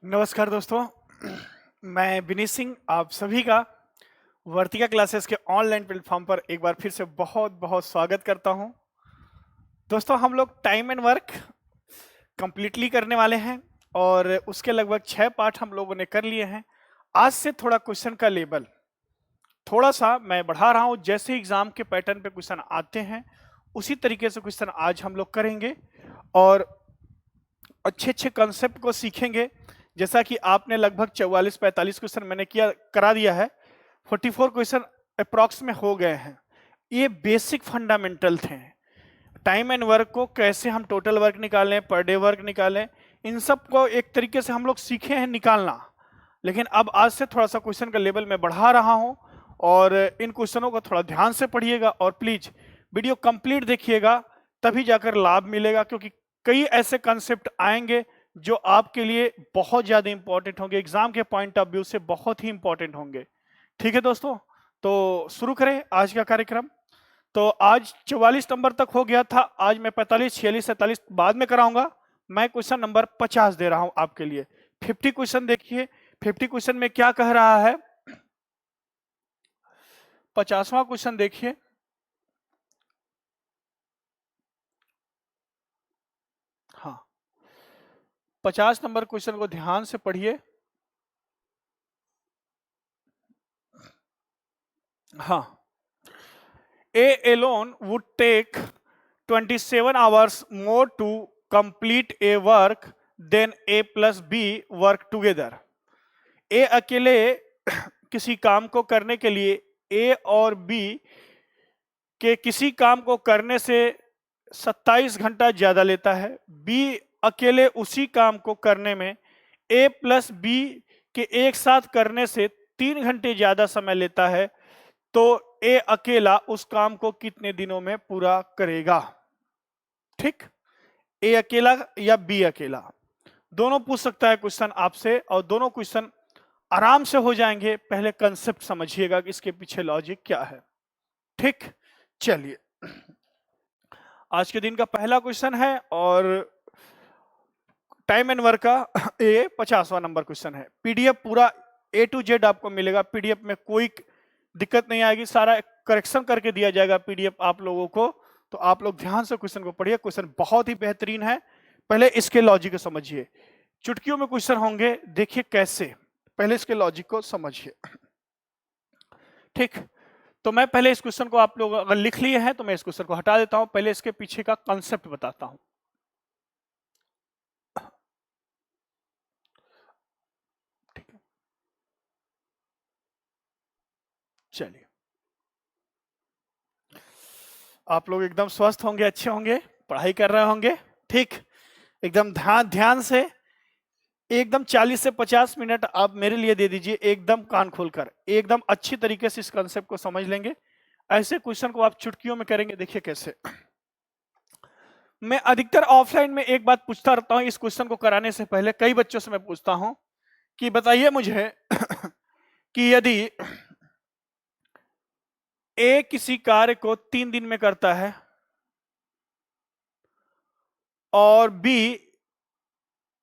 नमस्कार दोस्तों, मैं विनीत सिंह आप सभी का वर्तिका क्लासेस के ऑनलाइन प्लेटफॉर्म पर एक बार फिर से बहुत बहुत स्वागत करता हूं। दोस्तों, हम लोग टाइम एंड वर्क कंप्लीटली करने वाले हैं और उसके लगभग 6 पार्ट हम लोगों ने कर लिए हैं। आज से थोड़ा क्वेश्चन का लेवल थोड़ा सा मैं बढ़ा रहा हूं। जैसे एग्जाम के पैटर्न पे क्वेश्चन आते हैं उसी तरीके से क्वेश्चन आज हम लोग करेंगे और अच्छे अच्छे कंसेप्ट को सीखेंगे। जैसा कि आपने लगभग 44-45 क्वेश्चन मैंने करा दिया है, 44 क्वेश्चन अप्रॉक्स में हो गए हैं। ये बेसिक फंडामेंटल थे। टाइम एंड वर्क को कैसे हम टोटल वर्क निकालें, पर डे वर्क निकालें, इन सब को एक तरीके से हम लोग सीखे हैं निकालना। लेकिन अब आज से थोड़ा सा क्वेश्चन का लेवल मैं बढ़ा रहा हूं और इन क्वेश्चनों को थोड़ा ध्यान से पढ़िएगा और प्लीज वीडियो कंप्लीट देखिएगा, तभी जाकर लाभ मिलेगा। क्योंकि कई ऐसे कंसेप्ट आएंगे जो आपके लिए बहुत ज्यादा इंपॉर्टेंट होंगे, एग्जाम के पॉइंट ऑफ व्यू से बहुत ही इंपॉर्टेंट होंगे। ठीक है दोस्तों, तो शुरू करें आज का कार्यक्रम। तो आज 44 नंबर तक हो गया था, आज मैं 45, 46, 47 बाद में कराऊंगा। मैं क्वेश्चन नंबर 50 दे रहा हूं आपके लिए। 50 क्वेश्चन देखिए, 50 क्वेश्चन में क्या कह रहा है। 50वां क्वेश्चन देखिए। हाँ, 50 नंबर क्वेश्चन को ध्यान से पढ़िए। हाँ, A alone would take 27 hours more to complete a work than A plus B work together. A अकेले किसी काम को करने के लिए A और B के किसी काम को करने से 27 घंटा ज्यादा लेता है। B अकेले उसी काम को करने में A प्लस B के एक साथ करने से 3 घंटे ज्यादा समय लेता है। तो ए अकेला उस काम को कितने दिनों में पूरा करेगा? ठीक, ए अकेला या बी अकेला, दोनों पूछ सकता है क्वेश्चन आपसे और दोनों क्वेश्चन आराम से हो जाएंगे। पहले कंसेप्ट समझिएगा कि इसके पीछे लॉजिक क्या है। ठीक, चलिए आज के दिन का पहला क्वेश्चन है और टाइम एंड वर्क का ये 50वां नंबर क्वेश्चन है। पीडीएफ पूरा A to Z आपको मिलेगा। पीडीएफ में कोई दिक्कत नहीं आएगी, सारा करेक्शन करके दिया जाएगा पीडीएफ आप लोगों को। तो आप लोग ध्यान से क्वेश्चन को पढ़िए, क्वेश्चन बहुत ही बेहतरीन है। पहले इसके लॉजिक को समझिए, चुटकियों में क्वेश्चन होंगे, देखिए कैसे। पहले इसके लॉजिक को समझिए। ठीक, तो मैं पहले इस क्वेश्चन को, आप लोग अगर लिख लिए हैं तो मैं इस क्वेश्चन को हटा देता हूं। पहले इसके पीछे का कंसेप्ट बताता हूं। ठीक है, चलिए आप लोग एकदम स्वस्थ होंगे, अच्छे होंगे, पढ़ाई कर रहे होंगे। ठीक, एकदम ध्यान से एकदम 40 से 50 मिनट आप मेरे लिए दे दीजिए, एकदम कान खोलकर, एकदम अच्छी तरीके से इस कंसेप्ट को समझ लेंगे। ऐसे क्वेश्चन को आप चुटकियों में करेंगे, देखिए कैसे। मैं अधिकतर ऑफलाइन में एक बात पूछता रहता हूं, इस क्वेश्चन को कराने से पहले कई बच्चों से मैं पूछता हूं कि बताइए मुझे कि यदि ए किसी कार्य को 3 दिन में करता है और बी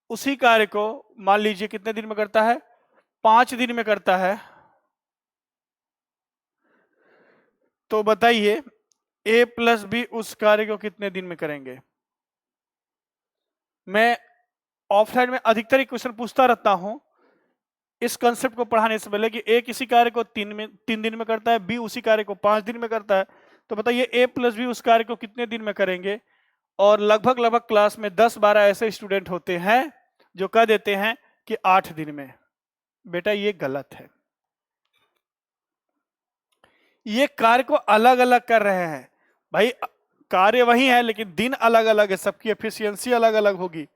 उसी कार्य को मान लीजिए कितने दिन में करता है, 5 दिन में करता है, तो बताइए ए प्लस बी उस कार्य को कितने दिन में करेंगे। मैं ऑफलाइन में अधिकतर एक क्वेश्चन पूछता रहता हूं इस कंसेप्ट को पढ़ाने से पहले कि ए किसी कार्य को 3 दिन में करता है, बी उसी कार्य को 5 दिन में करता है, तो बताइए ए प्लस बी उस कार्य को कितने दिन में करेंगे। और लगभग क्लास में 10-12 ऐसे स्टूडेंट होते हैं जो कह देते हैं कि 8 दिन में। बेटा ये गलत है, ये कार्य को अलग अलग कर रहे हैं। भाई कार्य वही है लेकिन दिन अलग अलग है, सबकी एफिशिएंसी अलग अलग होगी।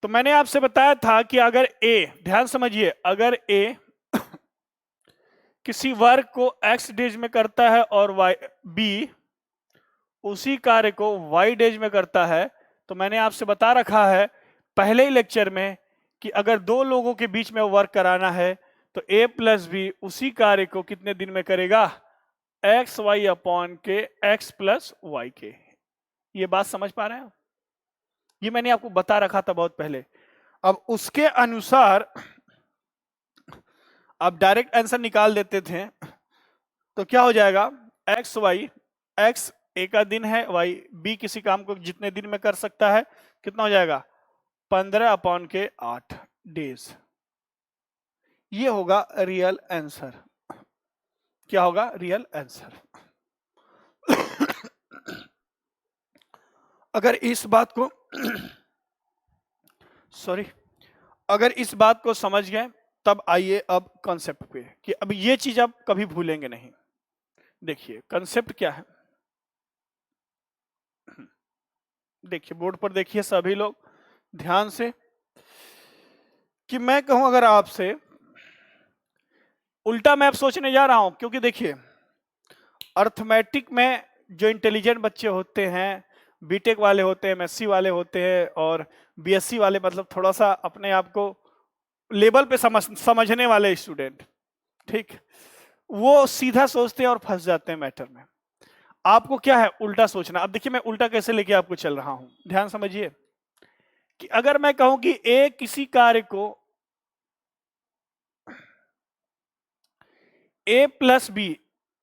तो मैंने आपसे बताया था कि अगर ए, ध्यान समझिए, अगर ए किसी वर्क को x डेज में करता है और बी उसी कार्य को y डेज में करता है, तो मैंने आपसे बता रखा है पहले ही लेक्चर में कि अगर दो लोगों के बीच में वर्क कराना है तो a प्लस बी उसी कार्य को कितने दिन में करेगा, एक्स वाई अपॉन के एक्स प्लस वाई के। ये बात समझ पा रहे हैं? ये मैंने आपको बता रखा था बहुत पहले। अब उसके अनुसार आप डायरेक्ट आंसर निकाल देते थे तो क्या हो जाएगा, एक्स वाई, एक्स ए का दिन है, वाई बी किसी काम को जितने दिन में कर सकता है, कितना हो जाएगा 15/8 डेज। ये होगा रियल आंसर। क्या होगा रियल आंसर? अगर इस बात को सॉरी, अगर इस बात को समझ गए तब आइए अब कॉन्सेप्ट पे, कि अब ये चीज आप कभी भूलेंगे नहीं। देखिए कॉन्सेप्ट क्या है, देखिए बोर्ड पर देखिए सभी लोग ध्यान से, कि मैं कहूं अगर आपसे, उल्टा मैं अब सोचने जा रहा हूं, क्योंकि देखिए अर्थमेटिक में जो इंटेलिजेंट बच्चे होते हैं, बीटेक वाले होते हैं, एमएससी वाले होते हैं और बीएससी वाले, मतलब थोड़ा सा अपने आप को लेवल पे समझने वाले स्टूडेंट, ठीक, वो सीधा सोचते हैं और फंस जाते हैं मैटर में। आपको क्या है उल्टा सोचना। अब देखिए मैं उल्टा कैसे लेके आपको चल रहा हूं, ध्यान समझिए, कि अगर मैं कहूं कि ए किसी कार्य को ए प्लस बी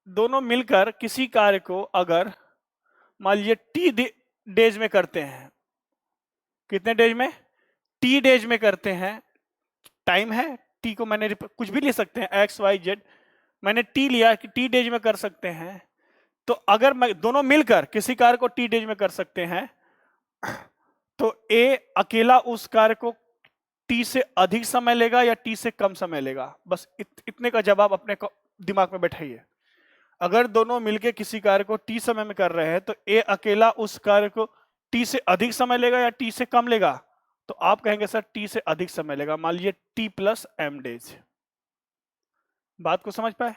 दोनों मिलकर किसी कार्य को अगर मान लीजिए टी डेज में करते हैं, कितने डेज में, टी डेज में करते हैं, टाइम है, टी को मैंने कुछ भी ले सकते हैं एक्स वाई जेड, मैंने टी लिया कि टी डेज में कर सकते हैं, तो अगर मैं दोनों मिलकर किसी कार्य को टी डेज में कर सकते हैं, तो ए अकेला उस कार्य को टी से अधिक समय लेगा या टी से कम समय लेगा, बस इतने का जवाब अपने दिमाग में बैठाइए। अगर दोनों मिलके किसी कार्य को टी समय में कर रहे हैं तो ए अकेला उस कार्य को टी से अधिक समय लेगा या टी से कम लेगा, तो आप कहेंगे सर टी से अधिक समय लेगा, मान लीजिए टी प्लस एम डेज। बात को समझ पाए,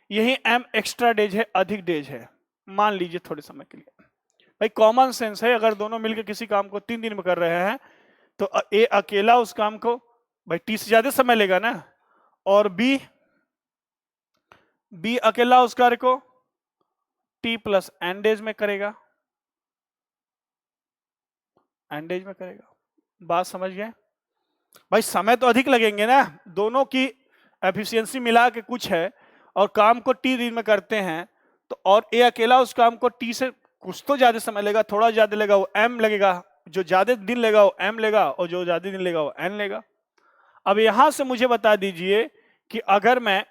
यही एम एक्स्ट्रा डेज है, अधिक डेज है, मान लीजिए थोड़े समय के लिए। भाई कॉमन सेंस है, अगर दोनों मिलकर किसी काम को 3 दिन में कर रहे हैं तो ए अकेला उस काम को भाई टी से ज्यादा समय लेगा ना, और बी अकेला उस कार्य को टी प्लस एन डेज में करेगा, एन डेज में करेगा। बात समझ गए? भाई समय तो अधिक लगेंगे ना, दोनों की एफिशिएंसी मिला के कुछ है और काम को टी दिन में करते हैं, तो और ए अकेला उस काम को टी से कुछ तो ज्यादा समय लेगा, थोड़ा ज्यादा लेगा वो एम लगेगा, जो ज्यादा दिन लेगा वो एम लेगा और जो ज्यादा दिन लेगा वो एन लेगा। अब यहां से मुझे बता दीजिए कि अगर मैं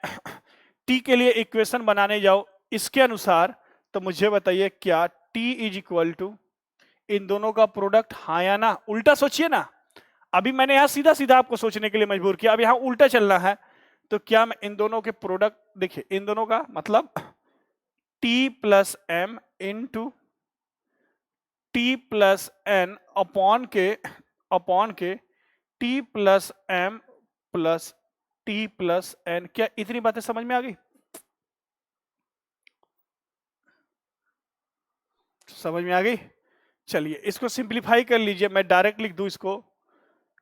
टी के लिए इक्वेशन बनाने जाऊं इसके अनुसार, तो मुझे बताइए क्या टी इज इक्वल टू इन दोनों का प्रोडक्ट, हाँ या ना? उल्टा सोचिए ना, अभी मैंने यहां सीधा सीधा आपको सोचने के लिए मजबूर किया, अब यहां उल्टा चलना है, तो क्या मैं इन दोनों के प्रोडक्ट, देखिए इन दोनों का मतलब T plus M into T plus N upon K T plus M plus T plus N, क्या इतनी बातें समझ में आ गई? समझ में आ गई? चलिए इसको सिंप्लीफाई कर लीजिए, मैं डायरेक्ट लिख दूं इसको,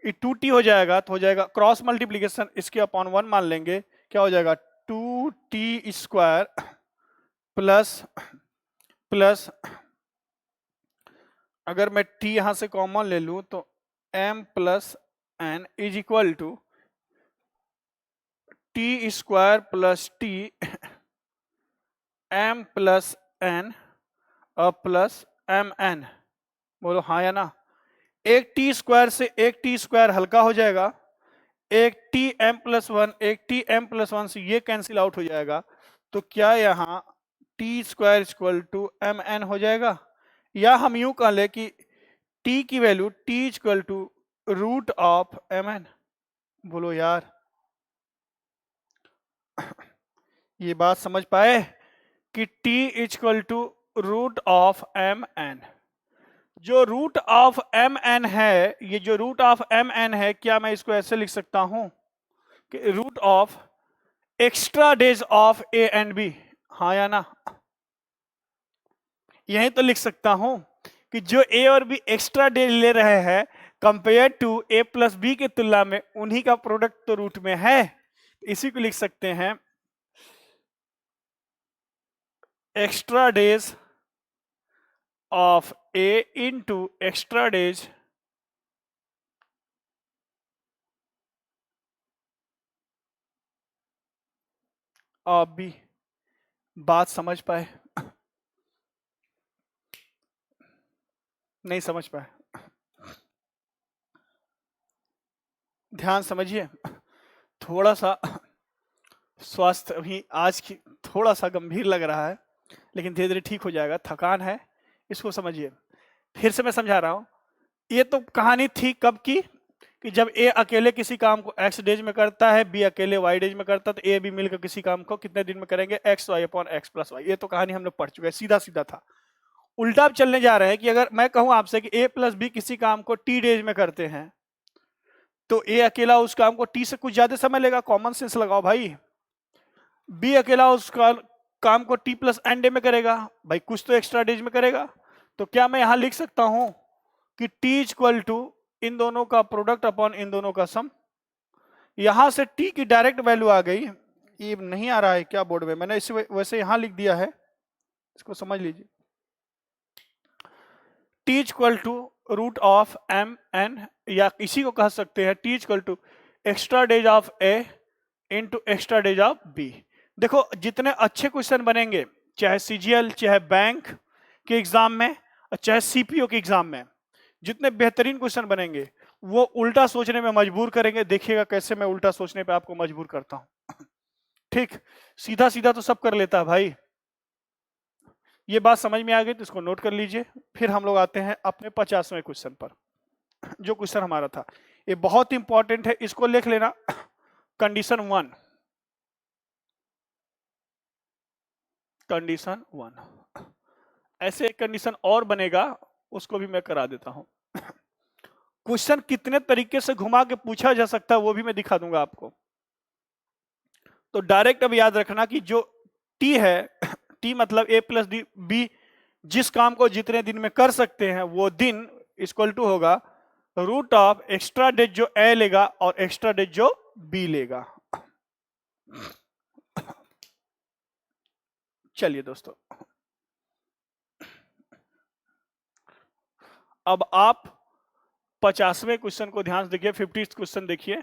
2t हो जाएगा, तो हो जाएगा क्रॉस मल्टीप्लीकेशन इसके अपॉन 1 मान लेंगे, क्या हो जाएगा 2t स्क्वायर प्लस प्लस, अगर मैं t यहां से कॉमन ले लूं तो m plus n is equal to t square plus t m plus n plus m n. बोलो हाँ या ना? एक टी स्क्वायर से एक टी स्क्वायर हल्का हो जाएगा, एक टी एम प्लस वन, एक टी एम प्लस वन से ये कैंसिल आउट हो जाएगा, तो क्या यहाँ t square equal to m n हो जाएगा? या हम यूं कह ले कि टी की value t equal to root of m n. बोलो यार ये बात समझ पाए कि t equal to root of m n, जो रूट ऑफ एम एन है, ये जो रूट ऑफ एम एन है, क्या मैं इसको ऐसे लिख सकता हूं कि root of extra days of a and b, हाँ या ना? यही तो लिख सकता हूं कि जो ए और बी एक्स्ट्रा डेज ले रहे हैं compare to a plus b की तुलना में उन्हीं का प्रोडक्ट तो रूट में है, इसी को लिख सकते हैं extra days of a into extra days आप भी बात समझ पाए? नहीं समझ पाए? ध्यान समझिए, थोड़ा सा स्वास्थ्य अभी आज की थोड़ा सा गंभीर लग रहा है, लेकिन धीरे धीरे ठीक हो जाएगा। थकान है, इसको समझिए। फिर से मैं समझा रहा हूं, ये तो कहानी थी कब की, कि जब ए अकेले किसी काम को एक्स डेज में करता है, बी अकेले वाई डेज में करता है, तो ए बी मिलकर किसी काम को कितने दिन में करेंगे, x y upon x plus y. ये तो कहानी हम लोग पढ़ चुके हैं, सीधा सीधा था। उल्टा अब चलने जा रहे हैं कि अगर मैं कहूं आपसे कि ए प्लस बी किसी काम को टी डेज में करते हैं, तो ए अकेला उस काम को टी से कुछ ज्यादा समय लेगा, कॉमन सेंस लगाओ भाई। बी अकेला उस काम को टी प्लस एन डे में करेगा, भाई कुछ तो एक्स्ट्रा डेज में करेगा। तो क्या मैं यहां लिख सकता हूं कि टी इक्वल टू इन दोनों का प्रोडक्ट अपॉन इन दोनों का सम? यहां से टी की डायरेक्ट वैल्यू आ गई। ये नहीं आ रहा है क्या बोर्ड में? मैंने इसे वैसे यहां लिख दिया है, इसको समझ लीजिए। T equal to root of m n, या इसी को कह सकते हैं t equal to extra days of a into extra days of b. देखो जितने अच्छे क्वेश्चन बनेंगे, चाहे सीजीएल चाहे बैंक के एग्जाम में और चाहे सीपीओ के एग्जाम में, जितने बेहतरीन क्वेश्चन बनेंगे वो उल्टा सोचने में मजबूर करेंगे। देखिएगा कैसे मैं उल्टा सोचने पे आपको मजबूर करता हूं। ठीक, सीधा सीधा तो सब कर लेता है भाई। ये बात समझ में आ गई तो इसको नोट कर लीजिए। फिर हम लोग आते हैं अपने 50वें क्वेश्चन पर। जो क्वेश्चन हमारा था ये बहुत इंपॉर्टेंट है, इसको लिख लेना। Condition 1, condition 1। ऐसे एक कंडीशन और बनेगा, उसको भी मैं करा देता हूं। क्वेश्चन कितने तरीके से घुमा के पूछा जा सकता है वो भी मैं दिखा दूंगा आपको। तो डायरेक्ट अब याद रखना कि जो टी है, टी मतलब ए प्लस डी बी, जिस काम को जितने दिन में कर सकते हैं वो दिन इक्वल टू होगा रूट ऑफ एक्स्ट्रा डेज जो ए लेगा और एक्स्ट्रा डेज जो बी लेगा। चलिए दोस्तों, अब आप 50वें क्वेश्चन को ध्यान से देखिए, 50th क्वेश्चन देखिए।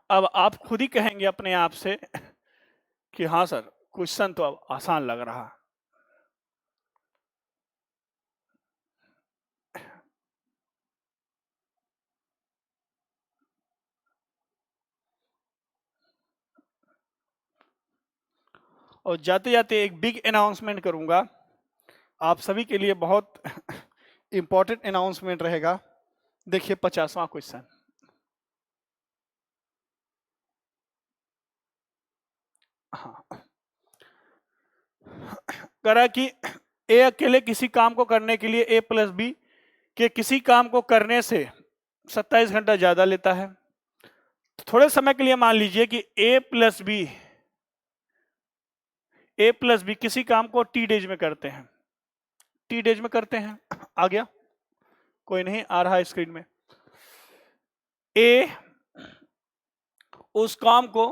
अब आप खुद ही कहेंगे अपने आप से कि हाँ सर क्वेश्चन तो अब आसान लग रहा। और जाते जाते एक बिग अनाउंसमेंट करूंगा, आप सभी के लिए बहुत इंपॉर्टेंट अनाउंसमेंट रहेगा। देखिए 50वां क्वेश्चन। हाँ, करा कि ए अकेले किसी काम को करने के लिए ए प्लस बी के किसी काम को करने से 27 घंटा ज्यादा लेता है। थोड़े समय के लिए मान लीजिए कि ए प्लस बी किसी काम को टी डेज में करते हैं, टी डेज में करते हैं। आ गया? कोई नहीं आ रहा है स्क्रीन में। ए उस काम को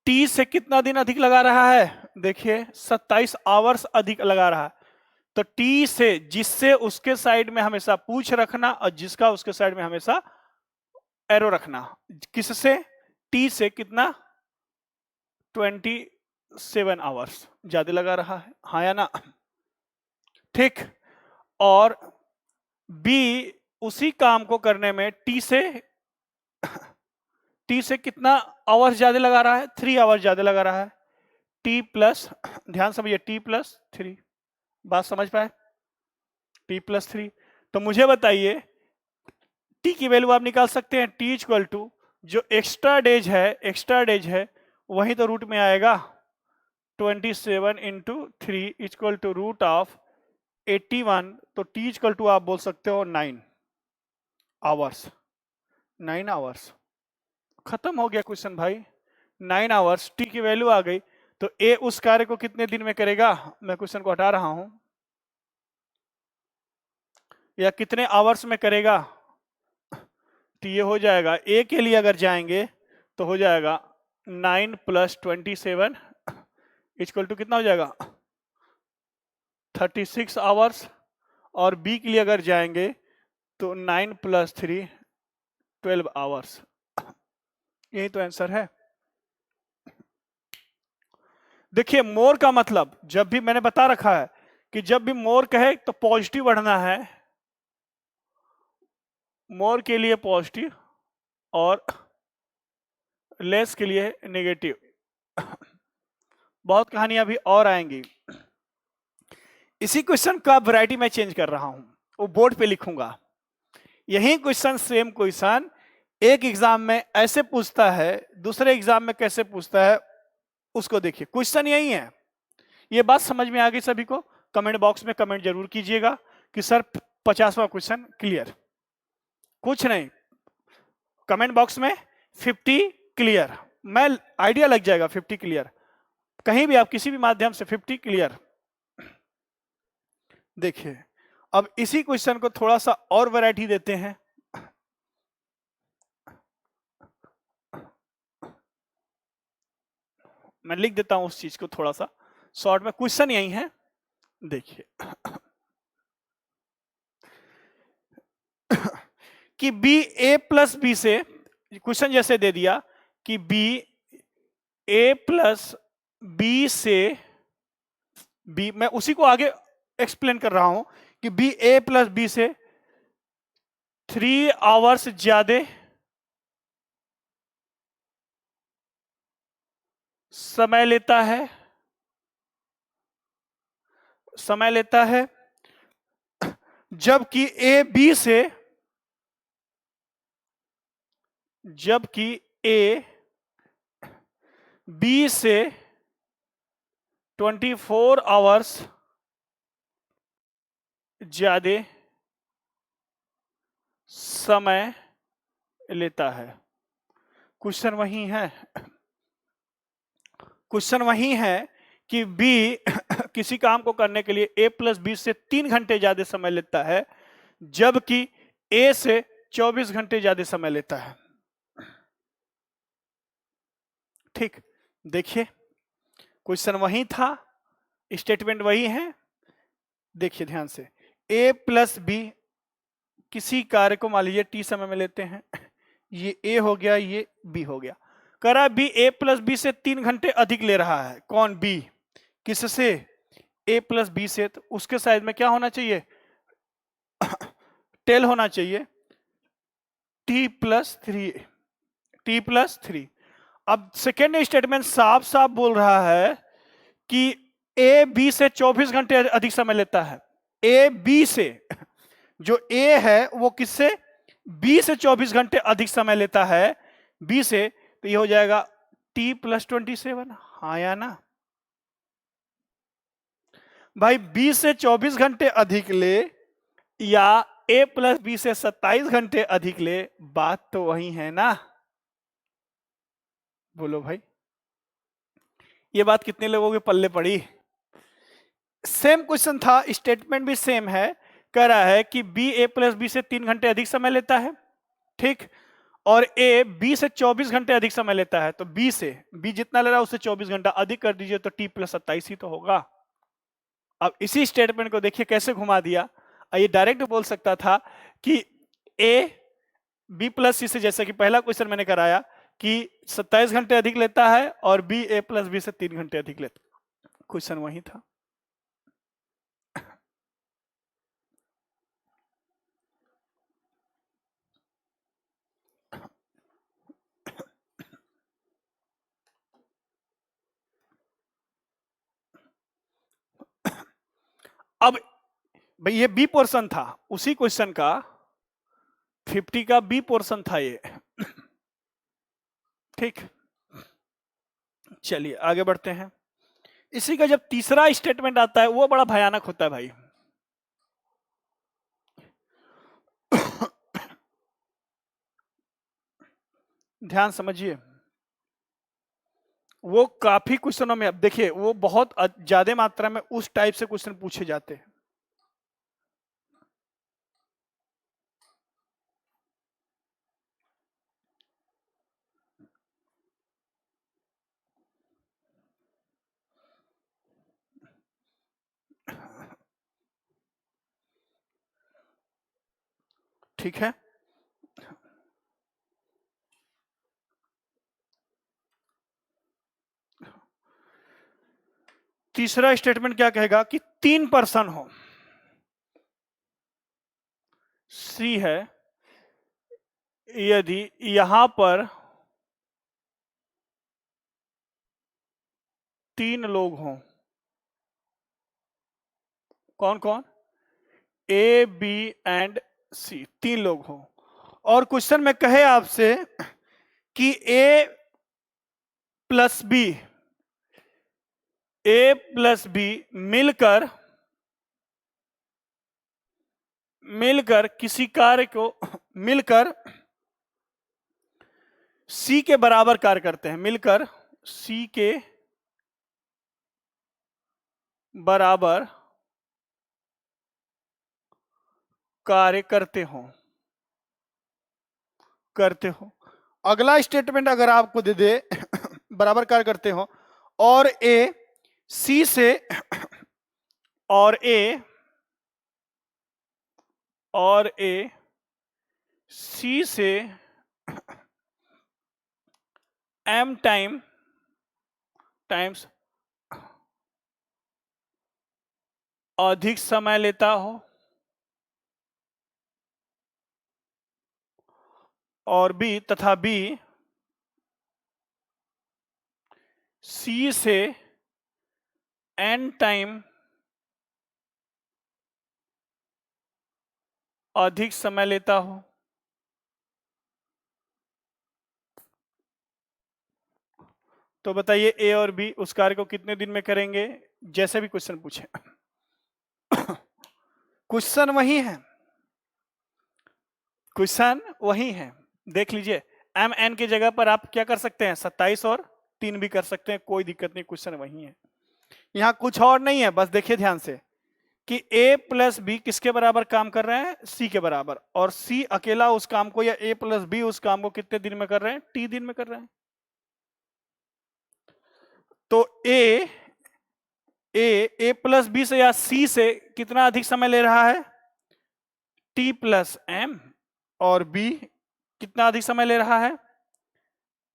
टी से कितना दिन अधिक लगा रहा है? देखिए 27 आवर्स अधिक लगा रहा है। तो टी से, जिससे उसके साइड में हमेशा पूछ रखना और जिसका उसके साइड में हमेशा एरो रखना। किससे? टी से कितना? 27 आवर्स ज्यादा लगा रहा है, हाँ या ना? ठीक। और बी उसी काम को करने में टी से कितना आवर्स ज्यादा लगा रहा है? 3 आवर्स ज्यादा लगा रहा है। टी प्लस, ध्यान समझिए, टी प्लस 3। बात समझ पाए? T plus 3। तो मुझे बताइए टी की वैल्यू आप निकाल सकते हैं। टी इक्वल टू जो एक्स्ट्रा डेज है वही तो रूट में आएगा। 27 into 3 equal to root of 81। तो टी इक्वल टू आप बोल सकते हो 9 आवर्स। 9 आवर्स, खत्म हो गया क्वेश्चन भाई। 9 आवर्स, टी की वैल्यू आ गई। तो ए उस कार्य को कितने दिन में करेगा? मैं क्वेश्चन को हटा रहा हूं। या कितने आवर्स में करेगा? तो ये हो जाएगा, ए के लिए अगर जाएंगे तो हो जाएगा 9 प्लस 27 इक्वल टू कितना हो जाएगा? 36 आवर्स। और बी के लिए अगर जाएंगे तो 9 प्लस 3 12 आवर्स। यही तो आंसर है। देखिए मोर का मतलब, जब भी मैंने बता रखा है कि जब भी मोर कहे तो पॉजिटिव बढ़ना है, मोर के लिए पॉजिटिव और लेस के लिए नेगेटिव। बहुत कहानियां भी और आएंगी। इसी क्वेश्चन का वैरायटी मैं चेंज कर रहा हूं, वो बोर्ड पे लिखूंगा। यही क्वेश्चन, सेम क्वेश्चन एक एग्जाम में ऐसे पूछता है, दूसरे एग्जाम में कैसे पूछता है उसको देखिए। क्वेश्चन यही है। ये बात समझ में आ गई सभी को? कमेंट बॉक्स में कमेंट जरूर कीजिएगा कि सर 50वां क्वेश्चन क्लियर। कुछ नहीं, कमेंट बॉक्स में 50 क्लियर, मैं आइडिया लग जाएगा 50 क्लियर, कहीं भी आप किसी भी माध्यम से 50 क्लियर। देखिए अब इसी क्वेश्चन को थोड़ा सा और वैरायटी देते हैं। मैं लिख देता हूं उस चीज को थोड़ा सा शॉर्ट में। क्वेश्चन यही है, देखिए कि बी ए प्लस बी से, क्वेश्चन जैसे दे दिया कि बी ए प्लस बी से, बी, मैं उसी को आगे एक्सप्लेन कर रहा हूं कि बी ए प्लस बी से 3 आवर्स ज्यादा समय लेता है, समय लेता है, जबकि ए बी से, जबकि ए बी से 24 आवर्स ज्यादा समय लेता है। क्वेश्चन वही है, क्वेश्चन वही है कि बी किसी काम को करने के लिए ए प्लस बी से 3 घंटे ज्यादा समय लेता है, जबकि ए से 24 घंटे ज्यादा समय लेता है। ठीक, देखिए क्वेश्चन वही था, स्टेटमेंट वही है। देखिए ध्यान से, ए प्लस बी किसी कार्य को मान लीजिए टी समय में लेते हैं, ये ए हो गया, ये बी हो गया। कह रहा है बी ए प्लस बी से 3 घंटे अधिक ले रहा है। कौन? बी। किससे? ए प्लस बी से। तो उसके साइड में क्या होना चाहिए? टेल होना चाहिए, T plus three, T plus three. अब सेकेंड स्टेटमेंट साफ साफ बोल रहा है कि ए बी से 24 घंटे अधिक समय लेता है। ए बी से, जो ए है वो किससे? बी से 24 घंटे अधिक समय लेता है, बी से। तो ये हो जाएगा टी प्लस 27। हाँ या ना भाई? बी से 24 घंटे अधिक ले या ए प्लस बी से 27 घंटे अधिक ले, बात तो वही है ना? बोलो भाई, ये बात कितने लोगों के पल्ले पड़ी? सेम क्वेश्चन था, स्टेटमेंट भी सेम है। कह रहा है कि बी ए प्लस बी से 3 घंटे अधिक समय लेता है, ठीक, और ए बी से 24 घंटे अधिक समय लेता है। तो बी से, बी जितना ले रहा है उससे 24 घंटा अधिक कर दीजिए तो टी प्लस 27 ही तो होगा। अब इसी स्टेटमेंट को देखिए कैसे घुमा दिया। ये डायरेक्ट बोल सकता था कि ए बी प्लस सी से, जैसे कि पहला क्वेश्चन मैंने कराया कि 27 घंटे अधिक लेता है और बी ए प्लस बी से 3 घंटे अधिक लेता है। क्वेश्चन वही था। अब भाई ये बी पोर्शन था उसी क्वेश्चन का, 50 का बी पोर्शन था ये। ठीक, चलिए आगे बढ़ते हैं। इसी का जब तीसरा स्टेटमेंट आता है वो बड़ा भयानक होता है भाई। ध्यान समझिए, वो काफी क्वेश्चनों में, अब देखिए वो बहुत ज्यादा मात्रा में उस टाइप से क्वेश्चन पूछे जाते हैं। ठीक है, तीसरा स्टेटमेंट क्या कहेगा कि 3 पर्सन हो, सी है, यदि यहां पर 3 लोग हों, कौन कौन, ए बी एंड सी, 3 लोग हों, और क्वेश्चन में कहे आपसे कि ए प्लस बी मिलकर किसी कार्य को मिलकर सी के बराबर कार्य करते हैं, मिलकर सी के बराबर कार्य करते हो। अगला स्टेटमेंट अगर आपको दे दे बराबर कार्य करते हो और ए सी से और ए सी से m टाइम्स अधिक समय लेता हो और बी सी से n टाइम अधिक समय लेता हो, तो बताइए ए और बी उस कार्य को कितने दिन में करेंगे, जैसे भी क्वेश्चन पूछे। क्वेश्चन वही है, देख लीजिए mn की जगह पर आप क्या कर सकते हैं, 27 और 3 भी कर सकते हैं, कोई दिक्कत नहीं, क्वेश्चन वही है, यहां कुछ और नहीं है। बस देखिए ध्यान से कि a प्लस बी किसके बराबर काम कर रहे हैं, c के बराबर, और c अकेला उस काम को या a प्लस बी उस काम को कितने दिन में कर रहे हैं, t दिन में कर रहे हैं। तो a प्लस बी से या c से कितना अधिक समय ले रहा है, t प्लस m, और b कितना अधिक समय ले रहा है,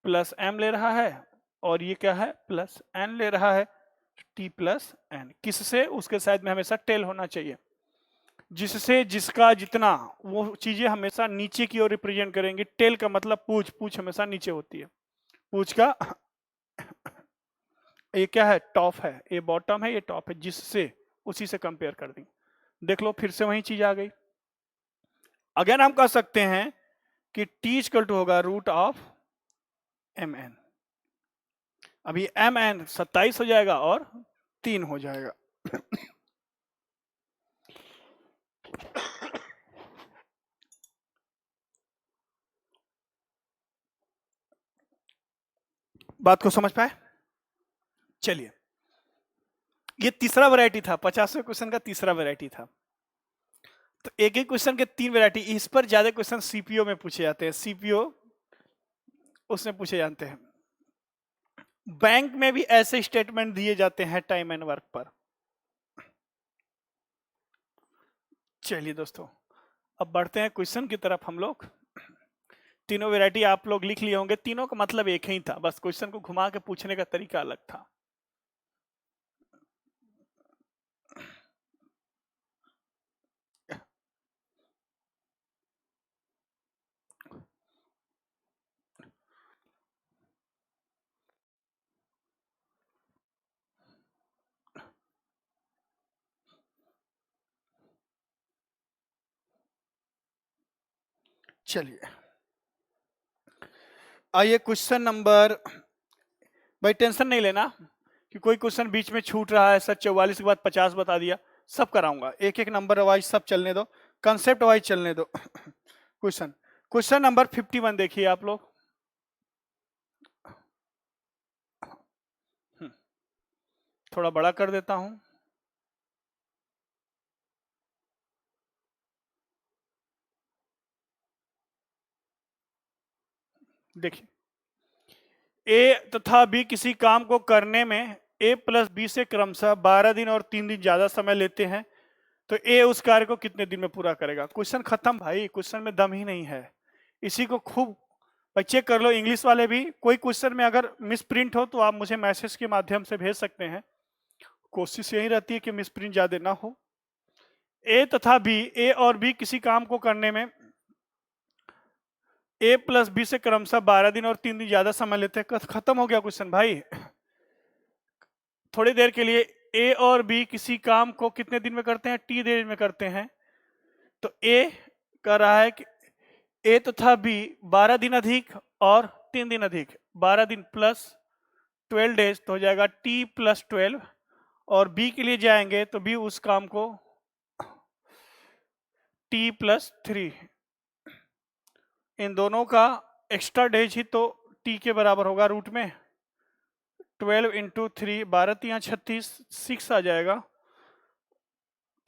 प्लस m ले रहा है, और ये क्या है, प्लस n ले रहा है, t प्लस n। किससे, उसके साइड में हमेशा टेल होना चाहिए, जिससे जिसका जितना, वो चीजें हमेशा नीचे की ओर रिप्रेजेंट करेंगी। टेल का मतलब पूछ हमेशा नीचे होती है, पूछ का ये क्या है, टॉप है, ये बॉटम है, ये टॉप है, जिससे उसी से कंपेयर कर देंगे। देख लो फिर से वही चीज आ गई। अगेन हम कह सकते हैं कि t इक्वल टू होगा रूट ऑफ mn। अभी mn 27 हो जाएगा और 3 हो जाएगा। बात को समझ पाए? चलिए, ये तीसरा वैरायटी था, 50वें क्वेश्चन का तीसरा वैरायटी था। तो एक ही क्वेश्चन के 3 वैरायटी, इस पर ज्यादा क्वेश्चन सीपीओ में पूछे जाते हैं, सीपीओ उसमें पूछे जाते हैं। बैंक में भी ऐसे स्टेटमेंट दिए जाते हैं टाइम एंड वर्क पर। चलिए दोस्तों, अब बढ़ते हैं क्वेश्चन की तरफ हम लोग। तीनों वैरायटी आप लोग लिख लिए होंगे, तीनों का मतलब एक ही था, बस क्वेश्चन को घुमा के पूछने का तरीका अलग था। चलिए आइए क्वेश्चन नंबर, भाई टेंशन नहीं लेना कि कोई क्वेश्चन बीच में छूट रहा है, सर 44 के बाद 50 बता दिया, सब कराऊंगा, एक एक नंबर वाइज सब चलने दो, कंसेप्ट वाइज चलने दो। क्वेश्चन नंबर 51 देखिए आप लोग। थोड़ा बड़ा कर देता हूं, देखिए ए तथा बी किसी काम को करने में ए प्लस बी से क्रमशः 12 दिन और 3 दिन ज्यादा समय लेते हैं, तो ए उस कार्य को कितने दिन में पूरा करेगा। क्वेश्चन खत्म भाई, क्वेश्चन में दम ही नहीं है, इसी को खूब चेक कर लो। इंग्लिश वाले भी, कोई क्वेश्चन में अगर मिस प्रिंट हो तो आप मुझे मैसेज के माध्यम से भेज सकते हैं, कोशिश यही रहती है कि मिसप्रिंट ज्यादा ना हो। ए तथा बी, ए और बी किसी काम को करने में ए प्लस बी से क्रमशः 12 दिन और 3 दिन ज्यादा समय लेते हैं। खत्म हो गया क्वेश्चन भाई। थोड़ी देर के लिए ए और बी किसी काम को कितने दिन में करते हैं? टी देर में करते हैं। तो ए कह रहा है कि ए तथा बी 12 दिन अधिक और 3 दिन अधिक, 12 दिन प्लस 12 डेज तो हो जाएगा टी प्लस 12। और बी के लिए जाएंगे तो बी उस काम को टी प्लस 3, इन दोनों का एक्स्ट्रा डेज ही तो टी के बराबर होगा रूट में। 12 इंटू 3, 12 3 36, 6 आ जाएगा।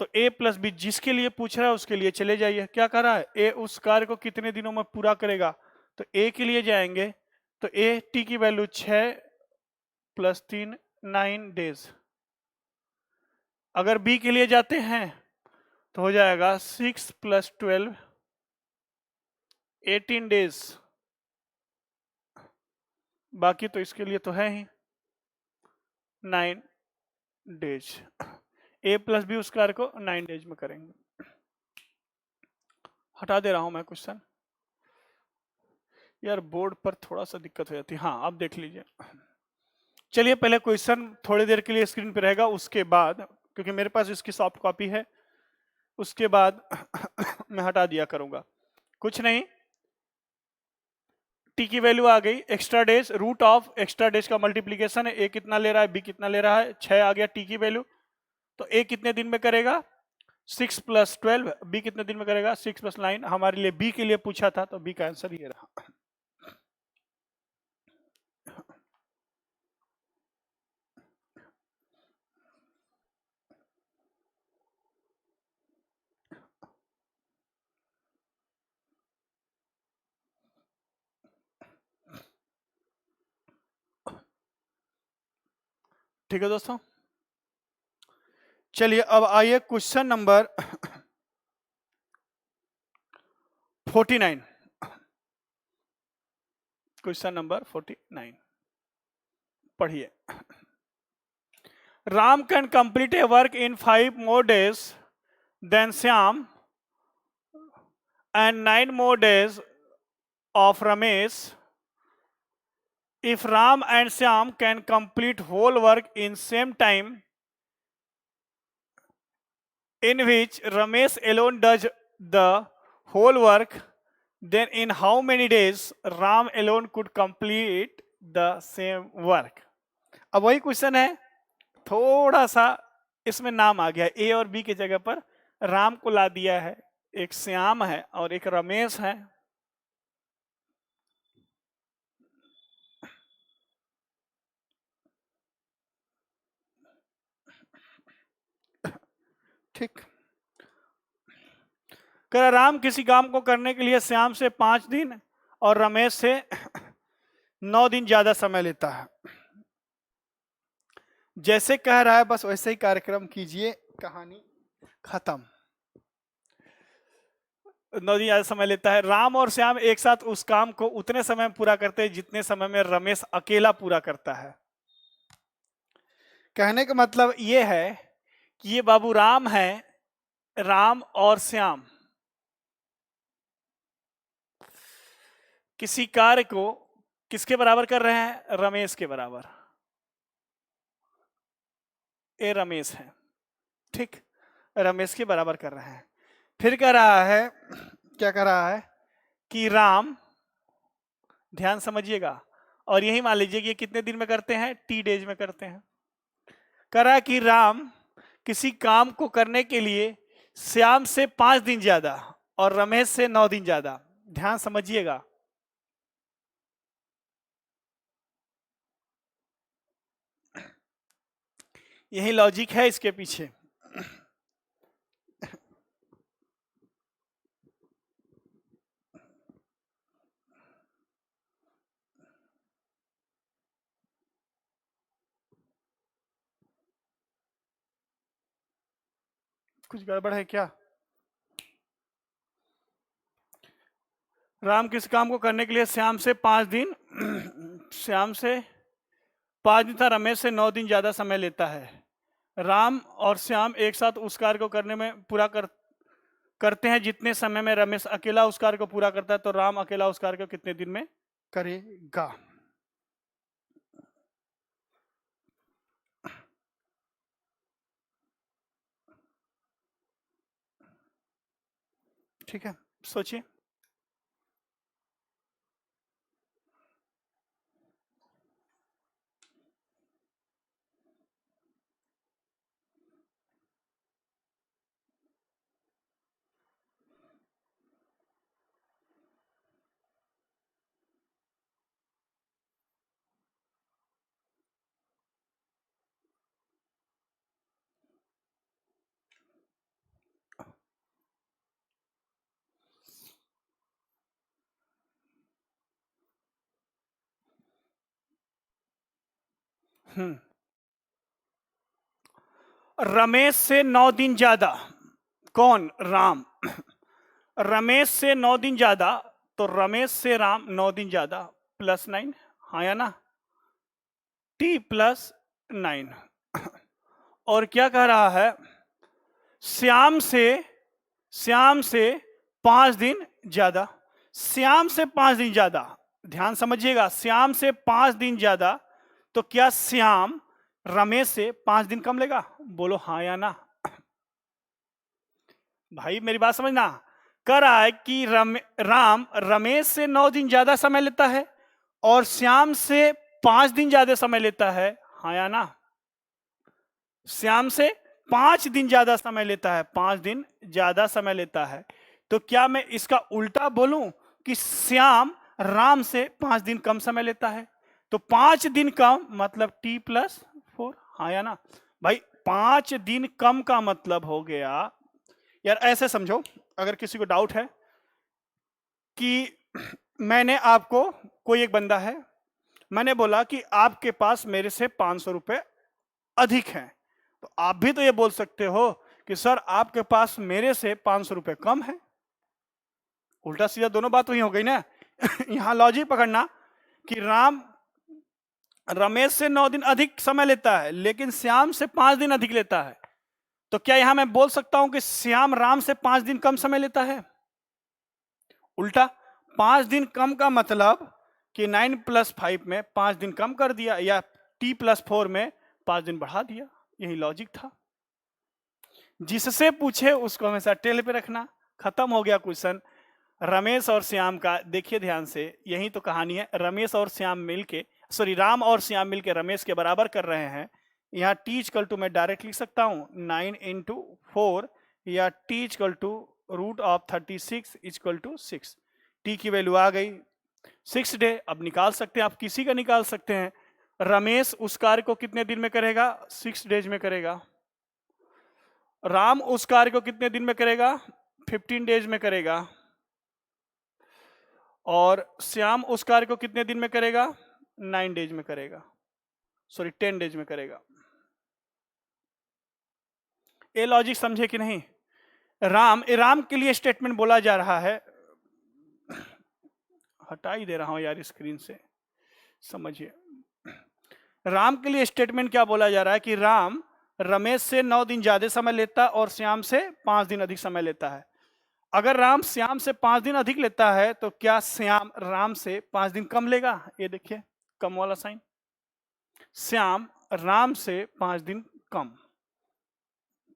तो ए प्लस बी जिसके लिए पूछ रहा है उसके लिए चले जाइए। क्या कर रहा है? ए उस कार्य को कितने दिनों में पूरा करेगा? तो ए के लिए जाएंगे तो ए टी की वैल्यू 6 प्लस 3 9 डेज। अगर बी के लिए जाते हैं तो हो जाएगा 6 प्लस 12 18 डेज। बाकी तो इसके लिए तो है ही 9 डेज। ए प्लस बी उस कार्य को 9 डेज में करेंगे। हटा दे रहा हूं मैं क्वेश्चन, यार बोर्ड पर थोड़ा सा दिक्कत हो जाती है। हाँ अब देख लीजिए। चलिए पहले क्वेश्चन थोड़ी देर के लिए स्क्रीन पे रहेगा, उसके बाद क्योंकि मेरे पास इसकी सॉफ्ट कॉपी है, उसके बाद मैं हटा दिया करूंगा। कुछ नहीं, टी की वैल्यू आ गई, extra days, root of extra days का मल्टीप्लीकेशन है। ए कितना ले रहा है, बी कितना ले रहा है, 6 आ गया टी की वैल्यू। तो ए कितने दिन में करेगा? 6 प्लस 12। बी कितने दिन में करेगा? 6 प्लस 9। हमारे लिए बी के लिए पूछा था तो बी का आंसर ये रहा। ठीक है दोस्तों, चलिए अब आइए क्वेश्चन नंबर 49। क्वेश्चन नंबर 49 पढ़िए। Ram can complete A work in 5 more days than Syam and 9 more days of Ramesh. If Ram and Syam can complete whole work in same time in which Ramesh alone does the whole work, then in how many days Ram alone could complete the same work? अब वही question है, थोड़ा सा इसमें नाम आ गया। ए और B की जगह पर राम को ला दिया है, एक श्याम है और एक रमेश है। ठीक, कह राम किसी काम को करने के लिए श्याम से 5 दिन और रमेश से 9 दिन ज्यादा समय लेता है। जैसे कह रहा है बस वैसे ही कार्यक्रम कीजिए, कहानी खत्म। 9 दिन ज्यादा समय लेता है। राम और श्याम एक साथ उस काम को उतने समय में पूरा करते हैं जितने समय में रमेश अकेला पूरा करता है। कहने का मतलब ये है कि ये बाबू राम है, राम और श्याम किसी कार्य को किसके बराबर कर रहे हैं? रमेश के बराबर। ए रमेश है, ठीक, रमेश के बराबर कर रहे हैं। फिर कह रहा है, क्या कह रहा है कि राम, ध्यान समझिएगा, और यही मान लीजिए कि ये कितने दिन में करते हैं? टी डेज में करते हैं। कह रहा है कि राम किसी काम को करने के लिए श्याम से 5 दिन ज्यादा और रमेश से 9 दिन ज्यादा। ध्यान समझिएगा, यही लॉजिक है इसके पीछे। कुछ गड़बड़ है क्या? राम किस काम को करने के लिए श्याम से 5 दिन श्याम से 5 दिन था, रमेश से 9 दिन ज्यादा समय लेता है। राम और श्याम एक साथ उस कार्य को करने में करते हैं जितने समय में रमेश अकेला उस कार्य को पूरा करता है, तो राम अकेला उस कार्य को कितने दिन में करेगा। ठीक है, सोचिए। रमेश से 9 दिन ज्यादा, कौन? राम। रमेश से 9 दिन ज्यादा, तो रमेश से राम 9 दिन ज्यादा +9, हाँ या ना? t +9। और क्या कह रहा है? श्याम से 5 दिन ज्यादा, श्याम से 5 दिन ज्यादा, ध्यान समझिएगा, श्याम से 5 दिन ज्यादा, तो क्या श्याम रमेश से 5 दिन कम लेगा? बोलो हाँ या ना। भाई मेरी बात समझना, कह रहा है कि राम रमेश से 9 दिन ज्यादा समय लेता है और श्याम से 5 दिन ज्यादा समय लेता है, हाँ या ना? श्याम से 5 दिन ज्यादा समय लेता है, 5 दिन ज्यादा समय लेता है, तो क्या मैं इसका उल्टा बोलूं कि श्याम राम से 5 दिन कम समय लेता है? तो 5 दिन कम मतलब t +4, हाँ या ना? भाई 5 दिन कम का मतलब हो गया, यार ऐसे समझो, अगर किसी को डाउट है कि मैंने आपको, कोई एक बंदा है, मैंने बोला कि आपके पास मेरे से 500 रुपए अधिक हैं, तो आप भी तो ये बोल सकते हो कि सर आपके पास मेरे से 500 रुपए कम है। उल्टा सीधा दोनों बात वही हो गई ना। यहां लॉजिक पकड़ना कि राम रमेश से 9 दिन अधिक समय लेता है लेकिन श्याम से 5 दिन अधिक लेता है, तो क्या यहां मैं बोल सकता हूं कि श्याम राम से 5 दिन कम समय लेता है? उल्टा 5 दिन कम का मतलब कि 9 + 5 में 5 दिन कम कर दिया, या t +4 में 5 दिन बढ़ा दिया, यही लॉजिक था। जिससे पूछे उसको हमेशा टेल पे रखना। खत्म हो गया क्वेश्चन। रमेश और श्याम का देखिए ध्यान से, यही तो कहानी है। रमेश और श्याम मिलके, सॉरी राम और श्याम मिलके रमेश के बराबर कर रहे हैं। यहाँ t = मैं डायरेक्ट लिख सकता हूँ 9 × 4, या t = √36 = 6। t की वैल्यू आ गई 6 डे। अब निकाल सकते हैं, आप किसी का निकाल सकते हैं। रमेश उस कार्य को कितने दिन में करेगा? 6 डेज में करेगा। राम उस कार्य को कितने दिन में करेगा? 15 डेज में करेगा। और श्याम उस कार्य को कितने दिन में करेगा? 9 डेज में करेगा, सॉरी 10 डेज में करेगा। ये लॉजिक समझे कि नहीं? राम के लिए स्टेटमेंट बोला जा रहा है, हटा ही दे रहा हूं यार स्क्रीन से, समझिए। राम के लिए स्टेटमेंट क्या बोला जा रहा है कि राम रमेश से 9 दिन ज्यादा समय लेता और श्याम से 5 दिन अधिक समय लेता है। अगर राम श्याम से 5 दिन अधिक लेता है तो क्या श्याम राम से 5 दिन कम लेगा? ये देखिए कम वाला साइन, श्याम राम से 5 दिन कम।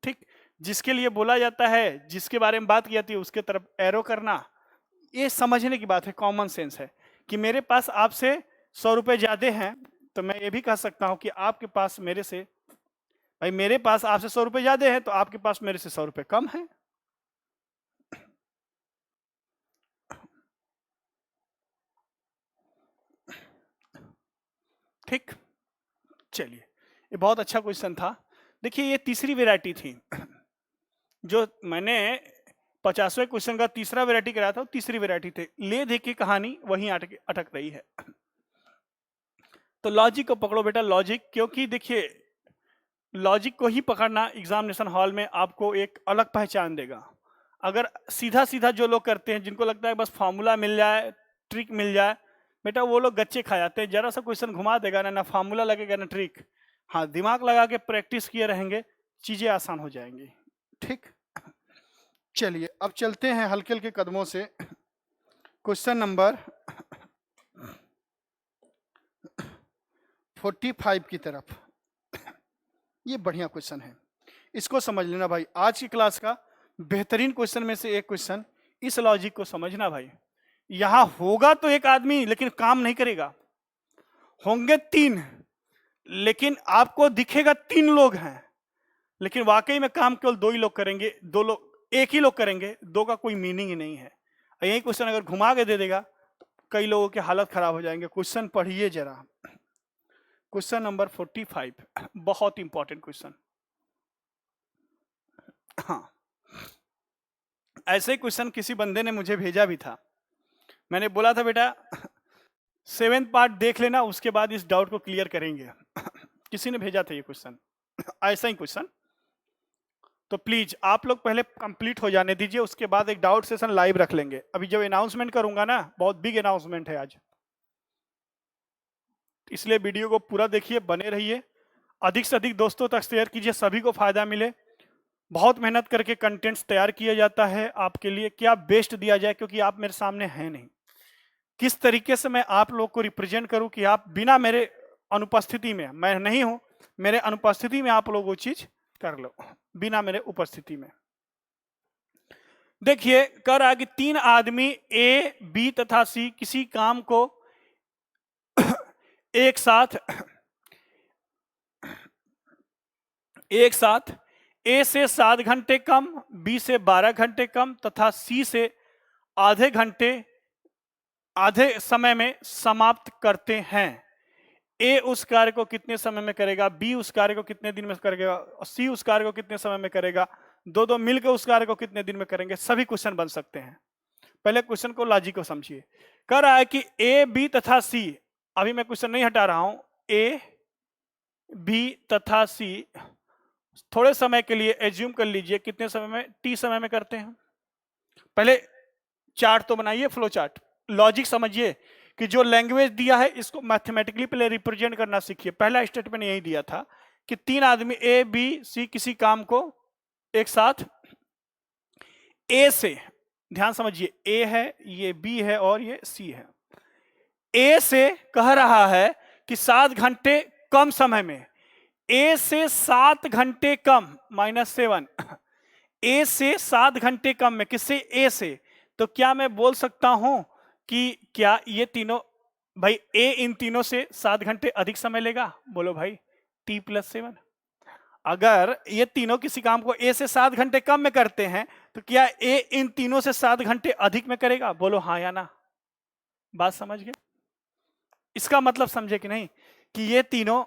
ठीक, जिसके लिए बोला जाता है, जिसके बारे में बात की जाती है उसके तरफ एरो करना, ये समझने की बात है, कॉमन सेंस है कि मेरे पास आपसे 100 रुपए ज्यादा हैं, तो मैं ये भी कह सकता हूं कि आपके पास मेरे से, भाई मेरे पास आपसे 100 रुपए ज्यादा है तो आपके पास मेरे से 100 रुपए कम है। ठीक, चलिए, ये बहुत अच्छा क्वेश्चन था। देखिए ये तीसरी वैरायटी थी जो मैंने 50वें क्वेश्चन का तीसरा वैरायटी कराया था, तीसरी वैरायटी थे। ले दे की कहानी वहीं अटक रही है। तो लॉजिक को पकड़ो बेटा, लॉजिक, क्योंकि देखिए लॉजिक को ही पकड़ना एग्जामिनेशन हॉल में आपको एक अलग पहचान देगा। अगर सीधा सीधा जो लोग करते हैं, जिनको लगता है बस फॉर्मूला मिल जाए, ट्रिक मिल जाए, बेटा वो लोग गच्चे खा जाते हैं। जरा सा क्वेश्चन घुमा देगा ना, ना फार्मूला लगेगा ना ट्रिक, हाँ, दिमाग लगा के प्रैक्टिस किए रहेंगे, चीजें आसान हो जाएंगी। ठीक, चलिए अब चलते हैं हल्के हल्के कदमों से क्वेश्चन नंबर 45 की तरफ। ये बढ़िया क्वेश्चन है, इसको समझ लेना भाई। आज की क्लास का बेहतरीन क्वेश्चन में से एक क्वेश्चन, इस लॉजिक को समझना भाई। यहां होगा तो एक आदमी, लेकिन काम नहीं करेगा। होंगे 3, लेकिन आपको दिखेगा 3 लोग हैं, लेकिन वाकई में काम केवल 2 ही लोग करेंगे। 2 लोग, एक ही लोग करेंगे, 2 का कोई मीनिंग ही नहीं है। यही क्वेश्चन अगर घुमा के दे देगा, कई लोगों की हालत खराब हो जाएंगे। क्वेश्चन पढ़िए जरा, क्वेश्चन नंबर 45, बहुत इंपॉर्टेंट क्वेश्चन। हाँ, ऐसे ही क्वेश्चन किसी बंदे ने मुझे भेजा भी था। मैंने बोला था बेटा 7th पार्ट देख लेना, उसके बाद इस डाउट को क्लियर करेंगे। किसी ने भेजा था ये क्वेश्चन, ऐसा ही क्वेश्चन। तो प्लीज आप लोग पहले कंप्लीट हो जाने दीजिए, उसके बाद एक डाउट सेशन लाइव रख लेंगे। अभी जब अनाउंसमेंट करूंगा ना, बहुत बिग अनाउंसमेंट है आज, इसलिए वीडियो को पूरा देखिए, बने रहिए, अधिक से अधिक दोस्तों तक शेयर कीजिए, सभी को फायदा मिले। बहुत मेहनत करके कंटेंट्स तैयार किया जाता है आपके लिए, क्या बेस्ट दिया जाए, क्योंकि आप मेरे सामने हैं नहीं। किस तरीके से मैं आप लोग को रिप्रेजेंट करूं कि आप बिना मेरे अनुपस्थिति में, मैं नहीं हूं, मेरे अनुपस्थिति में आप लोग वो चीज कर लो, बिना मेरे उपस्थिति में। देखिए कर रहा कि 3 आदमी ए, बी तथा सी किसी काम को एक साथ ए से 7 घंटे कम, बी से 12 घंटे कम तथा सी से आधे समय में समाप्त करते हैं। ए उस कार्य को कितने समय में करेगा, बी उस कार्य को कितने दिन में करेगा, और सी उस कार्य को कितने समय में करेगा, दो मिलकर उस कार्य को कितने दिन में करेंगे। सभी क्वेश्चन बन सकते हैं। पहले क्वेश्चन को, लॉजिक को समझिए। कह रहा है कि ए, बी तथा सी, अभी मैं क्वेश्चन नहीं हटा रहा हूं, ए, बी तथा सी थोड़े समय के लिए एज्यूम कर लीजिए कितने समय में, टी समय में करते हैं। पहले चार्ट तो बनाइए, फ्लो चार्ट। लॉजिक समझिए कि जो लैंग्वेज दिया है इसको मैथमेटिकली पहले रिप्रेजेंट करना सीखिए। पहला स्टेटमेंट यही दिया था कि 3 आदमी ए, बी, सी किसी काम को एक साथ ए से, ध्यान समझिए, ए है, ये बी है और ये सी है। ए से कह रहा है कि 7 घंटे कम समय में, ए से 7 घंटे कम, -7, ए से 7 घंटे कम में, किससे, ए से। तो क्या मैं बोल सकता हूं कि क्या ये तीनों, भाई ए इन तीनों से 7 घंटे अधिक समय लेगा? बोलो भाई, T+7। अगर ये तीनों किसी काम को ए से 7 घंटे कम में करते हैं, तो क्या ए इन तीनों से 7 घंटे अधिक में करेगा? बोलो हाँ या ना। बात समझ गए? इसका मतलब समझे कि नहीं, कि ये तीनों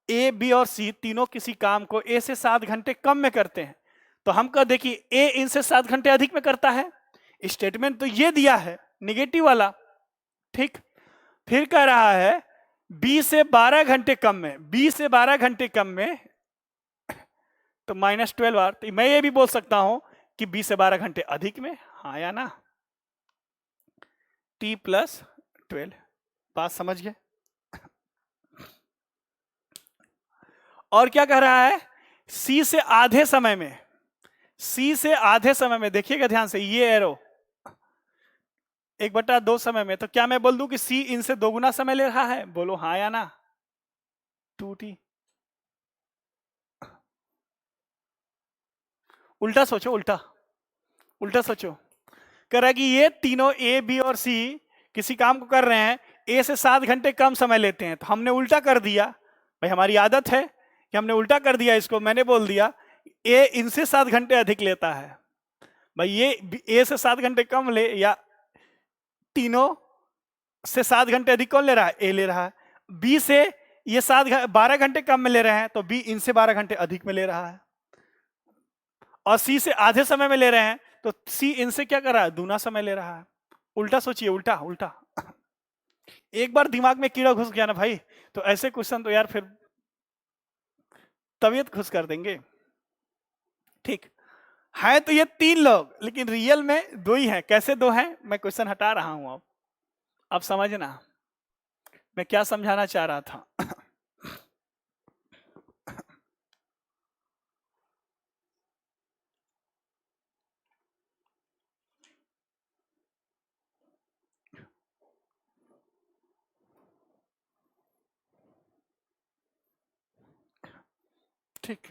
ए, बी और सी तीनों किसी काम को ए से 7 घंटे कम में करते हैं। तो हम कह दे कि ए इनसे 7 घंटे अधिक में करता है। स्टेटमेंट तो ये दिया है निगेटिव वाला, ठीक। फिर कह रहा है बी से 12 घंटे कम में, बी से 12 घंटे कम में, तो -12 तो मैं ये भी बोल सकता हूं कि बी से 12 घंटे अधिक में, हाँ या ना, T+12। बात समझ गए? और क्या कह रहा है, सी से आधे समय में, सी से आधे समय में, देखिएगा ध्यान से, ये एरो 1/2 समय में। तो क्या मैं बोल दूं कि सी इनसे 2 गुना समय ले रहा है? बोलो हाँ या ना, 2T। उल्टा सोचो, उल्टा सोचो। कह रहा है कि ये तीनों ए, बी और सी किसी काम को कर रहे हैं, ए से 7 घंटे कम समय लेते हैं। तो हमने उल्टा कर दिया, भाई हमारी आदत है कि हमने उल्टा कर दिया इसको। मैंने बोल दिया ए इनसे 7 घंटे अधिक लेता है। भाई ये ए से 7 घंटे कम ले, या तीनों से 7 घंटे अधिक कौन ले रहा है? ए ले रहा है। बी से ये 12 घंटे कम में ले रहे हैं, तो बी इनसे 12 घंटे अधिक में ले रहा है। और सी से आधे समय में ले रहे हैं, तो सी इनसे क्या कर रहा है? दूना समय ले रहा है। उल्टा सोचिए, उल्टा। एक बार दिमाग में कीड़ा घुस गया ना भाई, तो ऐसे क्वेश्चन तो यार फिर तबीयत खुश कर देंगे, ठीक है। तो ये 3 लोग, लेकिन रियल में 2 ही हैं। कैसे 2 हैं? मैं क्वेश्चन हटा रहा हूं। अब समझना मैं क्या समझाना चाह रहा था। ठीक।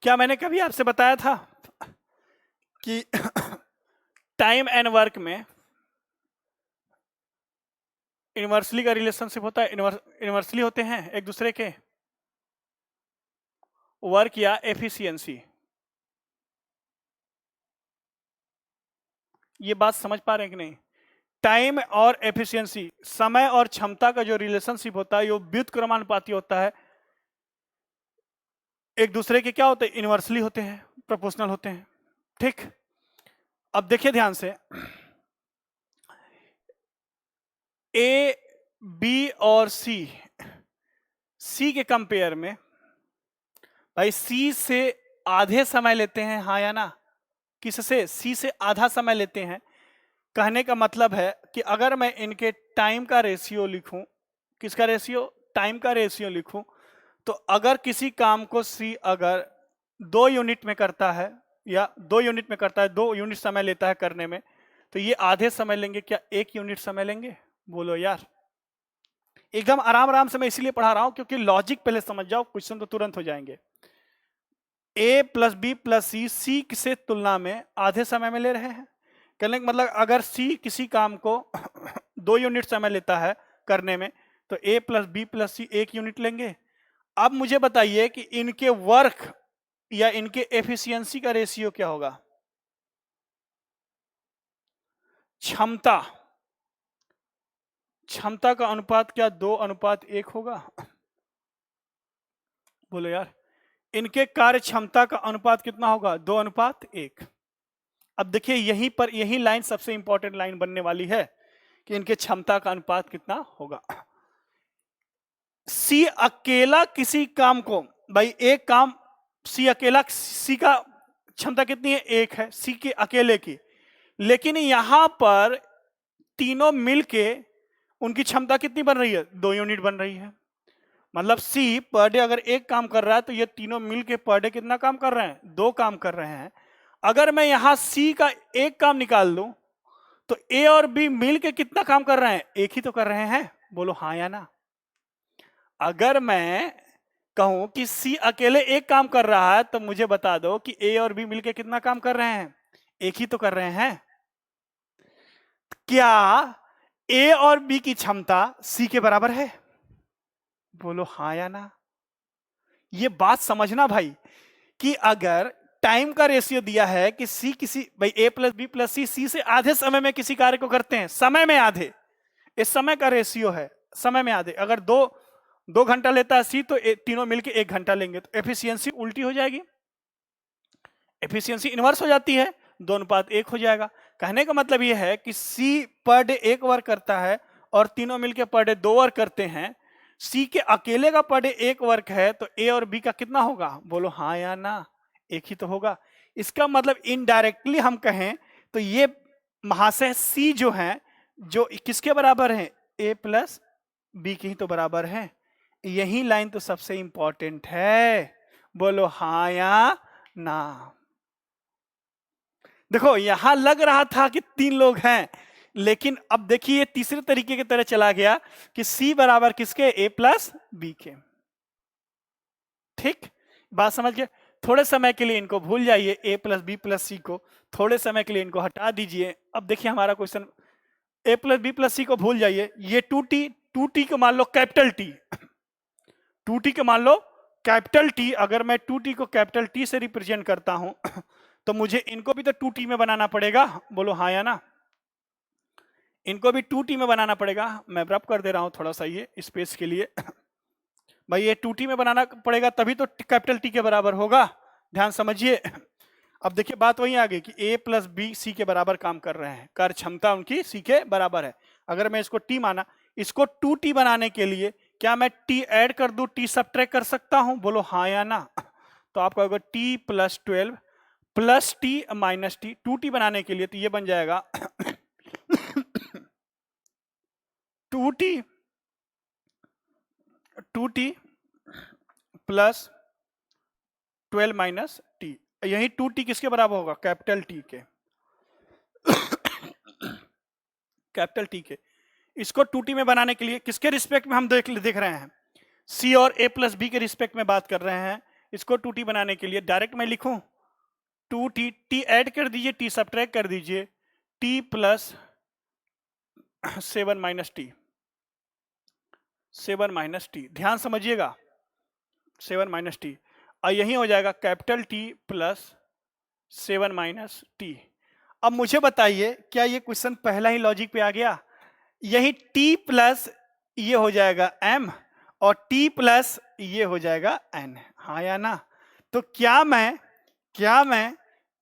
क्या मैंने कभी आपसे बताया था कि टाइम एंड वर्क में इनवर्सली का रिलेशनशिप होता है, इनवर्सली होते हैं एक दूसरे के, वर्क या एफिशिएंसी। ये बात समझ पा रहे हैं कि नहीं? टाइम और एफिशिएंसी, समय और क्षमता का जो रिलेशनशिप होता है, वो व्युत्क्रमानुपाती होता है। एक दूसरे के क्या होते हैं? इनवर्सली होते हैं, प्रोपोर्शनल होते हैं। ठीक, अब देखिए ध्यान से, ए, बी और सी के कंपेयर में भाई सी से आधे समय लेते हैं, हाँ या ना? किससे? सी से आधा समय लेते हैं। कहने का मतलब है कि अगर मैं इनके टाइम का रेशियो लिखूं, किसका रेशियो? टाइम का रेशियो लिखूं, तो अगर किसी काम को सी अगर 2 यूनिट में करता है या 2 यूनिट में करता है, 2 यूनिट समय लेता है करने में, तो ये आधे समय लेंगे, क्या 1 यूनिट समय लेंगे? बोलो यार। एकदम आराम आराम से मैं इसलिए पढ़ा रहा हूं क्योंकि लॉजिक पहले समझ जाओ, क्वेश्चन तो तुरंत हो जाएंगे। ए प्लस बी प्लस सी से तुलना में आधे समय में ले रहे हैं। कहने का मतलब अगर सी किसी काम को 2 यूनिट समय लेता है करने में, तो ए प्लस बी प्लस सी 1 यूनिट लेंगे। अब मुझे बताइए कि इनके वर्क या इनके एफिशिएंसी का रेशियो क्या होगा? क्षमता, क्षमता का अनुपात क्या 2:1 होगा? बोलो यार। इनके कार्य क्षमता का अनुपात कितना होगा? 2:1। अब देखिए यहीं पर, यही लाइन सबसे इंपॉर्टेंट लाइन बनने वाली है कि इनके क्षमता का अनुपात कितना होगा। सी अकेला किसी काम को, भाई एक काम सी अकेला, सी का क्षमता कितनी है? 1 है सी के अकेले की। लेकिन यहां पर तीनों मिलके उनकी क्षमता कितनी बन रही है? 2 यूनिट बन रही है। मतलब सी पर डे अगर एक काम कर रहा है, तो ये तीनों मिलके पर डे कितना काम कर रहे हैं? 2 काम कर रहे हैं। अगर मैं यहां सी का एक काम निकाल लूं, तो ए और बी मिलके कितना काम कर रहे हैं? एक ही तो कर रहे हैं। बोलो हाँ या ना? अगर मैं कहूं कि सी अकेले एक काम कर रहा है, तो मुझे बता दो कि ए और बी मिलके कितना काम कर रहे हैं? एक ही तो कर रहे हैं। क्या ए और बी की क्षमता सी के बराबर है? बोलो हाँ या ना? ये बात समझना भाई, कि अगर टाइम का रेशियो दिया है कि सी किसी, भाई ए प्लस बी प्लस सी से आधे समय में किसी कार्य को करते हैं, समय में आधे, इस समय का रेशियो है, समय में आधे। अगर 2 घंटा लेता है सी, तो तीनों मिलके 1 घंटा लेंगे, तो एफिशिएंसी उल्टी हो जाएगी, एफिशिएंसी इनवर्स हो जाती है, 2:1 हो जाएगा। कहने का मतलब यह है कि सी पर डे 1 वर्क करता है और तीनों मिलके पर डे 2 वर्क करते हैं। सी के अकेले का पर डे 1 वर्क है, तो ए और बी का कितना होगा? बोलो हाँ या ना? एक ही तो होगा। इसका मतलब इनडायरेक्टली हम कहें तो ये महाशय सी जो है, जो किसके बराबर है? ए प्लस बी के ही तो बराबर है। यही लाइन तो सबसे इंपॉर्टेंट है। बोलो हाँ या ना? देखो यहां लग रहा था कि 3 लोग हैं, लेकिन अब देखिए तीसरे तरीके की तरह चला गया कि सी बराबर किसके? ए प्लस बी के। ठीक, बात समझ गए? थोड़े समय के लिए इनको भूल जाइए, ए प्लस बी प्लस सी को थोड़े समय के लिए इनको हटा दीजिए। अब देखिए हमारा क्वेश्चन, ए प्लस बी प्लस सी को भूल जाइए, ये 2t को मान लो कैपिटल टी, 2t को मान लो कैपिटल टी। अगर मैं 2t को कैपिटल टी से रिप्रेजेंट करता हूं, तो मुझे इनको भी तो 2t में बनाना पड़ेगा। बोलो हाँ या ना? इनको भी 2t में बनाना पड़ेगा। मैं रब कर दे रहा हूं थोड़ा सा ये स्पेस के लिए। भाई ये 2t में बनाना पड़ेगा, तभी तो कैपिटल टी के बराबर होगा। ध्यान समझिए। अब देखिए बात वही आ गई कि a प्लस बी सी के बराबर काम कर रहे हैं, कार्य क्षमता उनकी सी के बराबर है। अगर मैं इसको t माना, इसको 2t बनाने के लिए क्या मैं t ऐड कर दूं, t सबट्रैक्ट कर सकता हूं? बोलो हाँ या ना? तो आपका होगा t plus 12 plus t minus T, 2t बनाने के लिए तो ये बन जाएगा 2t प्लस 12 माइनस टी। यही 2t किसके बराबर होगा? कैपिटल टी के। कैपिटल टी के। इसको 2t में बनाने के लिए किसके रिस्पेक्ट में हम देख रहे हैं, c और a प्लस b के रिस्पेक्ट में बात कर रहे हैं। इसको 2t बनाने के लिए डायरेक्ट मैं लिखूं 2t, t ऐड कर दीजिए, t सब्ट्रैक्ट कर दीजिए, t plus 7 minus T, 7 minus T, ध्यान समझिएगा 7 माइनस टी, और यही हो जाएगा capital T plus 7 minus T. अब मुझे बताइए क्या ये क्वेश्चन पहला ही लॉजिक पे आ गया? यही t प्लस ये हो जाएगा m और t प्लस ये हो जाएगा n, हाँ या ना? तो क्या मैं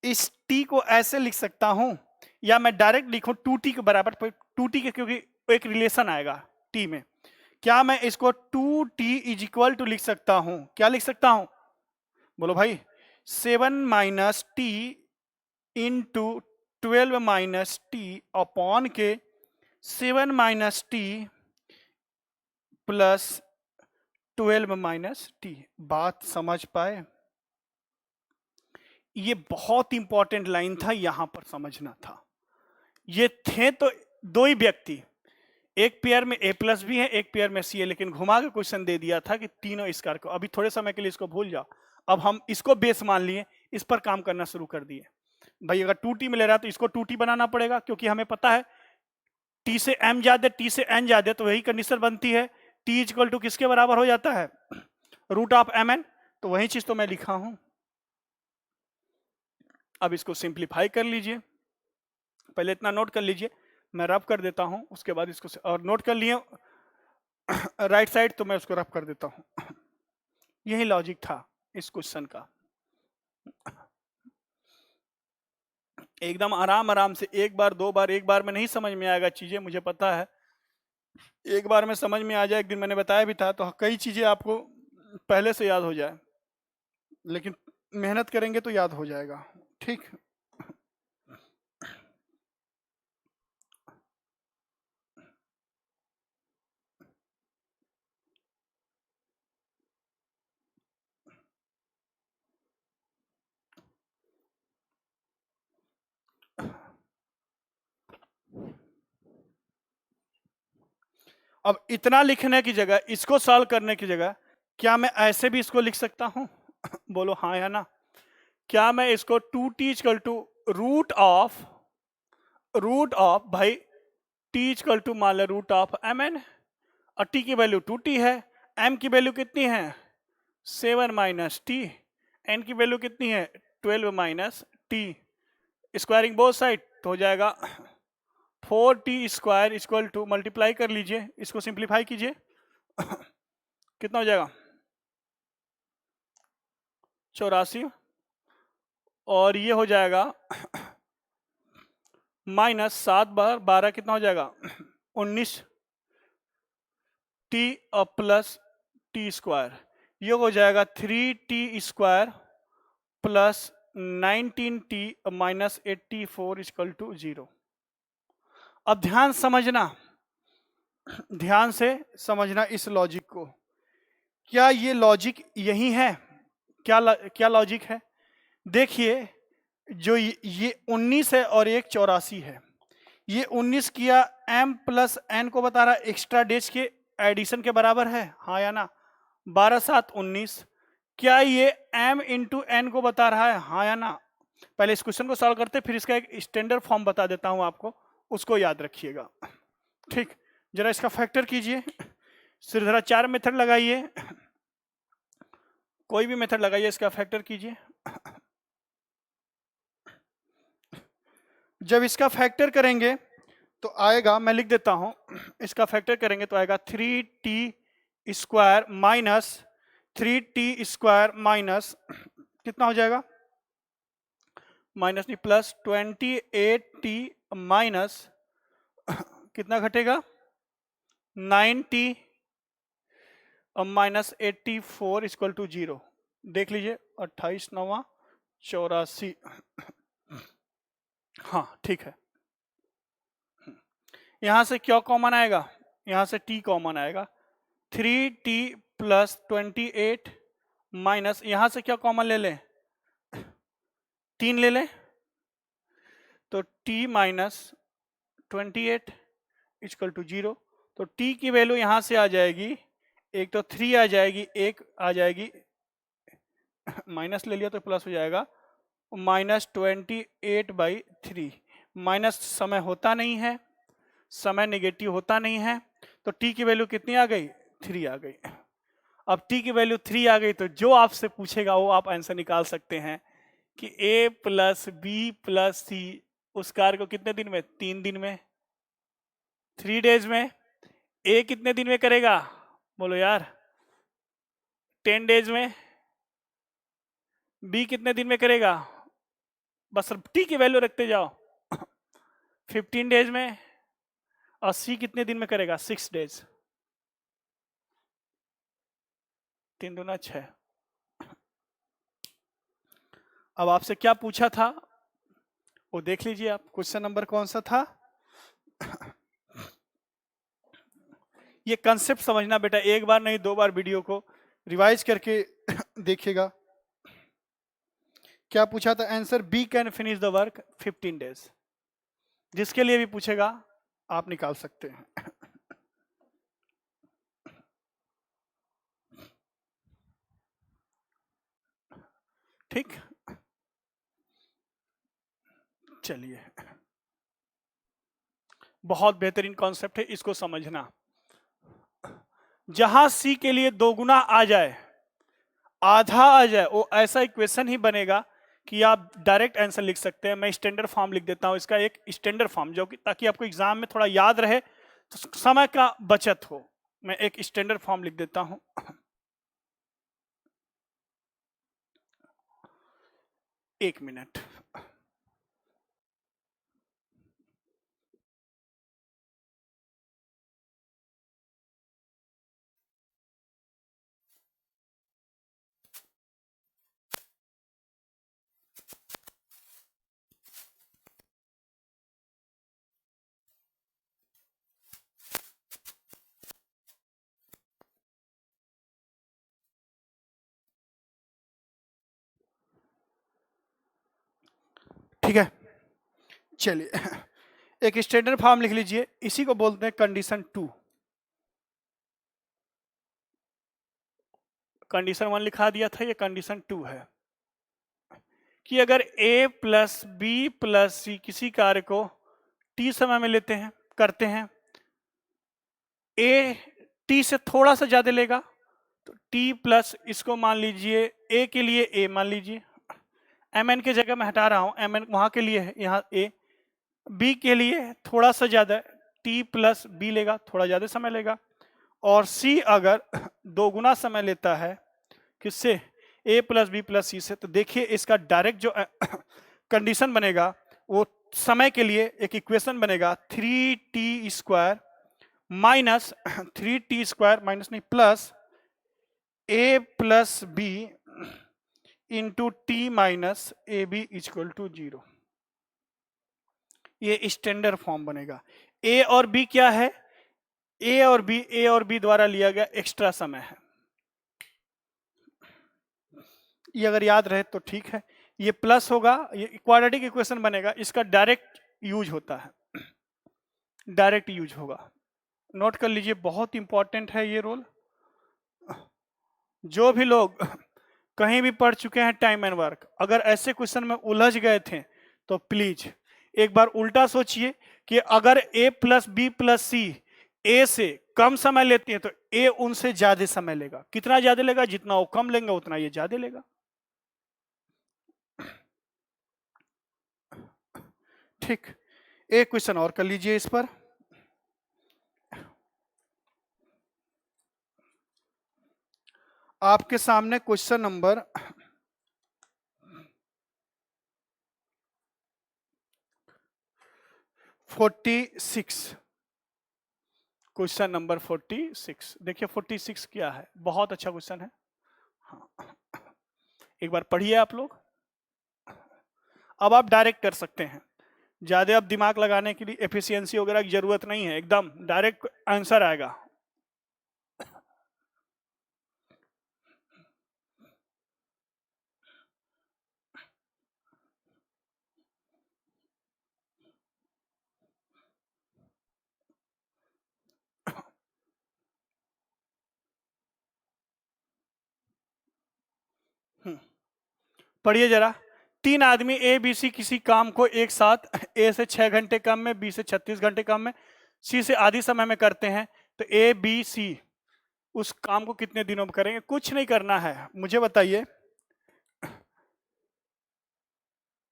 इस t को ऐसे लिख सकता हूं, या मैं डायरेक्ट लिखूं 2t के बराबर, 2t के क्योंकि एक रिलेशन आएगा t में, क्या मैं इसको 2t इज इक्वल टू लिख सकता हूं? क्या लिख सकता हूं बोलो भाई? 7 minus T into 12 minus T upon के 7 minus T plus 12 minus T. बात समझ पाए? ये बहुत इंपॉर्टेंट लाइन था, यहां पर समझना था। ये थे तो दो ही व्यक्ति, एक पेयर में a प्लस भी है, एक पेयर में c है, लेकिन घुमा के क्वेश्चन दे दिया था कि तीनों स्क्वायर को। अभी थोड़े समय के लिए इसको भूल जाओ, अब हम इसको बेस मान लिए, इस पर काम करना शुरू कर दिए। भाई अगर 2t में ले रहा है तो इसको 2t बनाना पड़ेगा, क्योंकि हमें पता है t से m ज्यादा, t से n ज्यादा, तो वही कंडीशन बनती है। t इक्वल टू किसके बराबर हो जाता है? Root of mn। तो वही चीज तो मैं लिखा हूं। अब इसको सिंप्लीफाई कर लीजिए, पहले इतना नोट कर लीजिए, मैं रब कर देता हूं, उसके बाद इसको और नोट कर लिए राइट साइड, तो मैं उसको रब कर देता हूं। यही लॉजिक था इस क्वेश्चन का। एकदम आराम से, एक बार दो बार, एक बार में नहीं समझ में आएगा चीजें, मुझे पता है। एक बार में समझ में आ जाए, एक दिन मैंने बताया भी था, तो कई चीजें आपको पहले से याद हो जाए, लेकिन मेहनत करेंगे तो याद हो जाएगा। ठीक, अब इतना लिखने की जगह, इसको सॉल्व करने की जगह, क्या मैं ऐसे भी इसको लिख सकता हूं? बोलो हाँ या ना? क्या मैं इसको 2t equal to root of भाई t इक्वल टू मान लो रूट ऑफ mn, और t की वैल्यू 2t है, m की वैल्यू कितनी है 7 माइनस टी, n की वैल्यू कितनी है 12 minus t, squaring both side तो हो जाएगा 4t square equal to, multiply कर लीजिए, इसको सिंप्लीफाई कीजिए, कितना हो जाएगा 84, और ये हो जाएगा माइनस 7 बार 12 कितना हो जाएगा 19 टी और प्लस टी स्क्वायर, ये हो जाएगा 3t square plus 19t minus 84 equal to 0। अब ध्यान से समझना इस लॉजिक को। क्या ये लॉजिक यही है? क्या लॉजिक है? देखिए, जो ये 19 है और एक 84 है, ये 19 किया m प्लस n को बता रहा है, एक्स्ट्रा डेज के एडिशन के बराबर है, हाँ या ना? 12 7 19। क्या ये m इंटू n को बता रहा है, हाँ या ना? पहले इस क्वेश्चन को सॉल्व करते, फिर इसका एक स्टैंडर्ड फॉर्म बता देता हूं आपको, उसको याद रखिएगा। ठीक, जरा इसका फैक्टर कीजिए, सिर्फ जरा 4 मेथड लगाइए, कोई भी मेथड लगाइए, इसका फैक्टर कीजिए। जब इसका फैक्टर करेंगे तो आएगा, मैं लिख देता हूं, इसका फैक्टर करेंगे तो आएगा 3t square minus 3t square minus कितना हो जाएगा माइनस नहीं प्लस 28t माइनस कितना घटेगा 9t माइनस 84 इक्वल टू 0। देख लीजिए 28 9 84, हाँ ठीक है। यहां से क्या कॉमन आएगा, यहां से t कॉमन आएगा, 3t प्लस 28 माइनस यहां से क्या कॉमन ले लें 3 ले लें, तो t माइनस 28 इक्वल टू 0। तो t की वैल्यू यहां से आ जाएगी, एक तो 3 आ जाएगी, एक आ जाएगी माइनस ले लिया तो प्लस हो जाएगा, -28/3। माइनस समय होता नहीं है, समय नेगेटिव होता नहीं है, तो t की वैल्यू कितनी आ गई, 3 आ गई। अब t की वैल्यू 3 आ गई तो जो आपसे पूछेगा वो आप आंसर निकाल सकते हैं कि a प्लस बी प्लस सी उस कार्य को कितने दिन में, 3 दिन में, 3 डेज में। a कितने दिन में करेगा, बोलो यार, 10 डेज में। b कितने दिन में करेगा, बस t की वैल्यू रखते जाओ 15 डेज में। और c कितने दिन में करेगा, 6 डेज। 3 दूना 6। अब आपसे क्या पूछा था वो देख लीजिए आप, क्वेश्चन नंबर कौन सा था। ये कंसेप्ट समझना बेटा, एक बार नहीं 2 बार वीडियो को रिवाइज करके देखिएगा। क्या पूछा था answer, b can finish the work 15 days. जिसके लिए भी पूछेगा आप निकाल सकते हैं। ठीक, चलिए, बहुत बेहतरीन कॉन्सेप्ट है, इसको समझना। जहां सी के लिए 2 गुना आ जाए, आधा आ जाए, वो ऐसा इक्वेशन ही बनेगा कि आप डायरेक्ट आंसर लिख सकते हैं। मैं स्टैंडर्ड फॉर्म लिख देता हूं इसका, एक स्टैंडर्ड फॉर्म जो कि ताकि आपको एग्जाम में थोड़ा याद रहे, तो समय का बचत हो। मैं एक स्टैंडर्ड फॉर्म लिख देता हूं। एक मिनट। ठीक है, चलिए, एक स्टैंडर्ड फॉर्म लिख लीजिए, इसी को बोलते हैं कंडीशन 2। कंडीशन 1 लिखा दिया था, ये कंडीशन 2 है कि अगर a प्लस बी प्लस सी किसी कार्य को t समय में लेते हैं, करते हैं, a t से थोड़ा सा ज्यादा लेगा तो t प्लस, इसको मान लीजिए a के लिए a मान लीजिए, mn के जगह मैं हटा रहा हूं, mn वहां के लिए है, यहाँ a। b के लिए थोड़ा सा ज्यादा, t प्लस b लेगा, थोड़ा ज्यादा समय लेगा। और c अगर 2 गुना समय लेता है किससे, a प्लस बी प्लस सी से, तो देखिए इसका डायरेक्ट जो कंडीशन बनेगा वो समय के लिए एक इक्वेशन बनेगा, 3t² माइनस 3t² माइनस नहीं plus a plus b into t minus a b equal to 0। ये स्टैंडर्ड फॉर्म बनेगा। a और b क्या है, a और b द्वारा लिया गया एक्स्ट्रा समय है। ये अगर याद रहे तो ठीक है। ये प्लस होगा, ये क्वाड्रेटिक इक्वेशन बनेगा, इसका डायरेक्ट यूज होता है, डायरेक्ट यूज होगा। नोट कर लीजिए, बहुत इंपॉर्टेंट है ये रोल। जो भी लोग कहीं भी पढ़ चुके हैं टाइम एंड वर्क, अगर ऐसे क्वेश्चन में उलझ गए थे तो प्लीज एक बार उल्टा सोचिए कि अगर a plus b plus c a से कम समय लेती है तो a उनसे ज्यादा समय लेगा। कितना ज्यादा लेगा, जितना वो कम लेंगे उतना ये ज्यादा लेगा। ठीक, एक क्वेश्चन और कर लीजिए इस पर। आपके सामने क्वेश्चन नंबर 46, क्वेश्चन नंबर 46। देखिए 46 क्या है, बहुत अच्छा क्वेश्चन है। हाँ, एक बार पढ़िए आप लोग। अब आप डायरेक्ट कर सकते हैं, ज्यादा अब दिमाग लगाने के लिए एफिशिएंसी वगैरह की जरूरत नहीं है, एकदम डायरेक्ट आंसर आएगा। पढ़िए जरा। 3 आदमी ए बी सी किसी काम को एक साथ ए से 6 घंटे कम में, बी से 36 घंटे कम में, सी से आधी समय में करते हैं, तो ए बी सी उस काम को कितने दिनों में करेंगे? कुछ नहीं करना है, मुझे बताइए।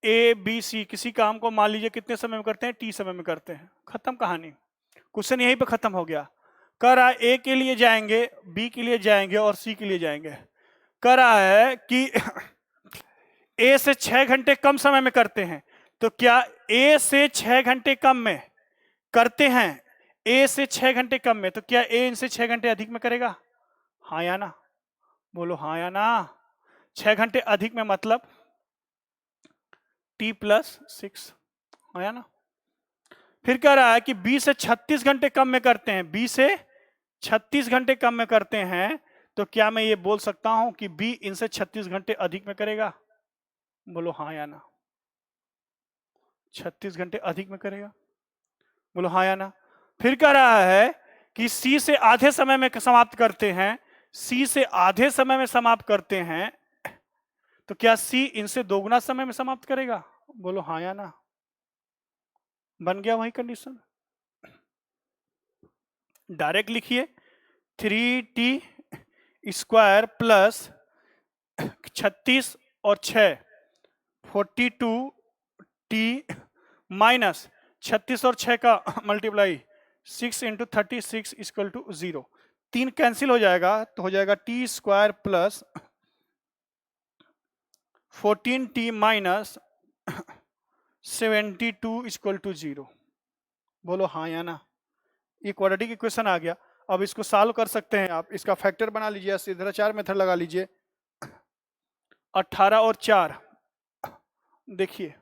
ए बी सी किसी काम को मान लीजिए कितने समय में करते हैं? टी समय में करते हैं, खत्म कहानी। क्वेश्चन यहीं पे खत्म हो गया। कह रहा है ए के लिए जाएंगे, बी के लिए जाएंगे और सी के लिए जाएंगे। कह रहा है कि ए से 6 घंटे कम समय में करते हैं, तो क्या ए से 6 घंटे कम में करते हैं? ए से 6 घंटे कम में, तो क्या ए इनसे 6 घंटे अधिक में करेगा? हाँ या ना? बोलो हाँ या ना। 6 घंटे अधिक में मतलब टी प्लस 6, हाँ या ना? फिर कह रहा है कि बी से 36 घंटे कम में करते हैं, बी से 36 घंटे कम में करते हैं, तो क्या मैं ये बोल सकता हूं कि बी इनसे 36 घंटे अधिक में करेगा? बोलो हाँ या ना। 36 घंटे अधिक में करेगा, बोलो हाँ या ना। फिर कह रहा है कि सी से आधे समय में समाप्त करते हैं, सी से आधे समय में समाप्त करते हैं, तो क्या सी इनसे दोगुना समय में समाप्त करेगा? बोलो हाँ या ना। बन गया वही कंडीशन। डायरेक्ट लिखिए 3t स्क्वायर प्लस 36 और 6 42t माइनस 36 और 6 का multiply 6 into 36 equal to 0। 3 cancel हो जाएगा तो हो जाएगा t square plus 14t minus 72 equal to 0। बोलो हाँ या ना। ये क्वाड्रेटिक इक्वेशन आ गया। अब इसको सॉल्व कर सकते हैं आप। इसका फैक्टर बना लीजिए, सीधा 4 मेथड लगा लीजिए। 18 और 4, देखिए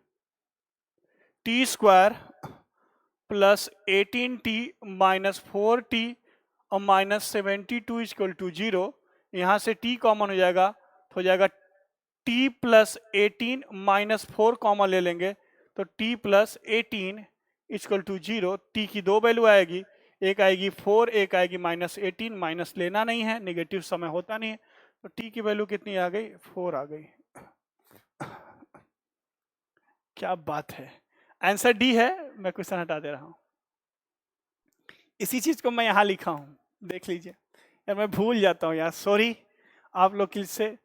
T square plus 18t minus 4t और माइनस 72 इक्वल टू 0। यहाँ से t कॉमन हो जाएगा तो हो जाएगा t प्लस 18 माइनस 4 कॉमन ले लेंगे तो t plus 18 equal to 0। t की दो वैल्यू आएगी, एक आएगी 4, एक आएगी माइनस 18। माइनस लेना नहीं है, नेगेटिव समय होता नहीं है, तो t की वैल्यू कितनी आ गई? 4 आ गई। क्या बात है, आंसर डी है। मैं क्वेश्चन हटा दे रहा हूं। इसी चीज को मैं यहां लिखा हूं, देख लीजिए। यार मैं भूल जाता हूं यार, सॉरी आप लोग से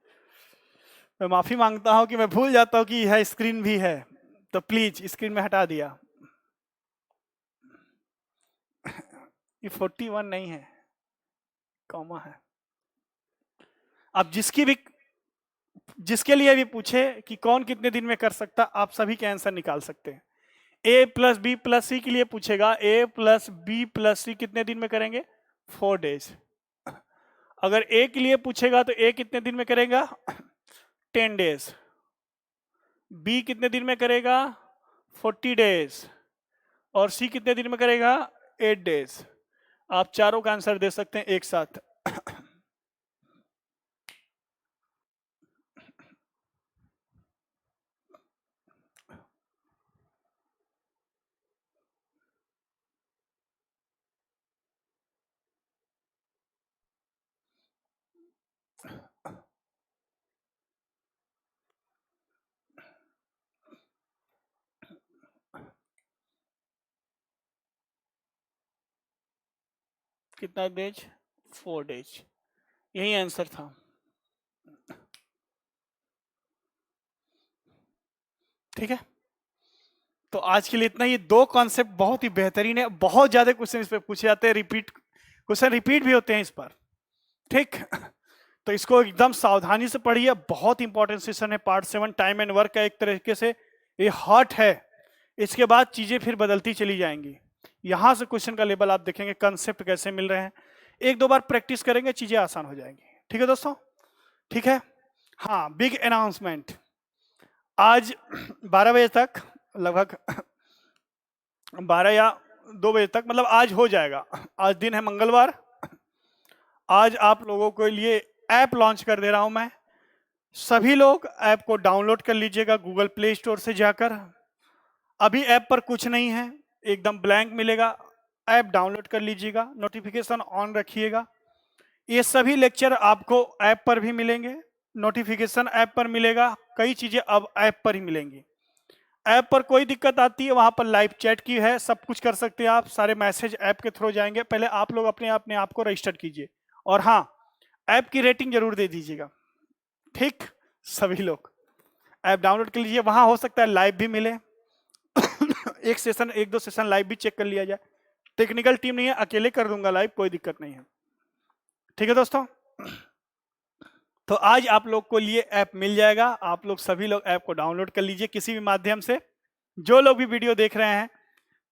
मैं माफी मांगता हूं कि मैं भूल जाता हूं कि यह स्क्रीन भी है, तो प्लीज स्क्रीन में हटा दिया। ये 41 नहीं है, कॉमा है। अब जिसके लिए भी पूछे कि कौन कितने दिन में कर सकता, आप सभी के आंसर निकाल सकते हैं। ए प्लस बी प्लस सी के लिए पूछेगा, ए प्लस बी प्लस सी कितने दिन में करेंगे? 4 डेज। अगर ए के लिए पूछेगा तो ए कितने दिन में करेगा? 10 डेज। बी कितने दिन में करेगा? 40 डेज। और सी कितने दिन में करेगा? 8 डेज। आप चारों का आंसर दे सकते हैं एक साथ। कितना डेज? 4 डेज। यही आंसर था। ठीक है, तो आज के लिए इतना ही। दो कॉन्सेप्ट बहुत ही बेहतरीन है, बहुत ज्यादा क्वेश्चन इस पे पूछे जाते हैं, क्वेश्चन रिपीट भी होते हैं इस पर। ठीक, तो इसको एकदम सावधानी से पढ़िए, बहुत इंपॉर्टेंट सेशन है। पार्ट 7 टाइम एंड वर्क का एक तरीके से ये हार्ट है। इसके बाद चीजें फिर बदलती चली जाएंगी। यहां से क्वेश्चन का लेवल आप देखेंगे, कंसेप्ट कैसे मिल रहे हैं। एक दो बार प्रैक्टिस करेंगे, चीजें आसान हो जाएंगी। ठीक है दोस्तों, ठीक है। हाँ, बिग अनाउंसमेंट। आज 12 बजे तक, लगभग 12 या 2 बजे तक, मतलब आज हो जाएगा। आज दिन है मंगलवार। आज आप लोगों के लिए ऐप लॉन्च कर दे रहा हूं मैं। सभी लोग ऐप को डाउनलोड कर लीजिएगा गूगल प्ले स्टोर से जाकर। अभी ऐप पर कुछ नहीं है, एकदम ब्लैंक मिलेगा। ऐप डाउनलोड कर लीजिएगा, नोटिफिकेशन ऑन रखिएगा। ये सभी लेक्चर आपको ऐप पर भी मिलेंगे, नोटिफिकेशन ऐप पर मिलेगा, कई चीजें अब ऐप पर ही मिलेंगी। ऐप पर कोई दिक्कत आती है, वहां पर लाइव चैट की है, सब कुछ कर सकते हैं आप, सारे मैसेज ऐप के थ्रू जाएंगे। पहले आप लोग अपने आप को रजिस्टर कीजिए, और हाँ, ऐप की रेटिंग जरूर दे दीजिएगा, ठीक। सभी लोग ऐप डाउनलोड कर लीजिए, वहां हो सकता है लाइव भी मिले एक दो सेशन लाइव भी चेक कर लिया जाए। टेक्निकल टीम नहीं है, अकेले कर दूंगा लाइव, कोई दिक्कत नहीं है, ठीक है दोस्तों। तो आज आप लोग को लिए ऐप मिल जाएगा, आप लोग सभी लोग ऐप को डाउनलोड कर लीजिए किसी भी माध्यम से। जो लोग भी वीडियो देख रहे हैं,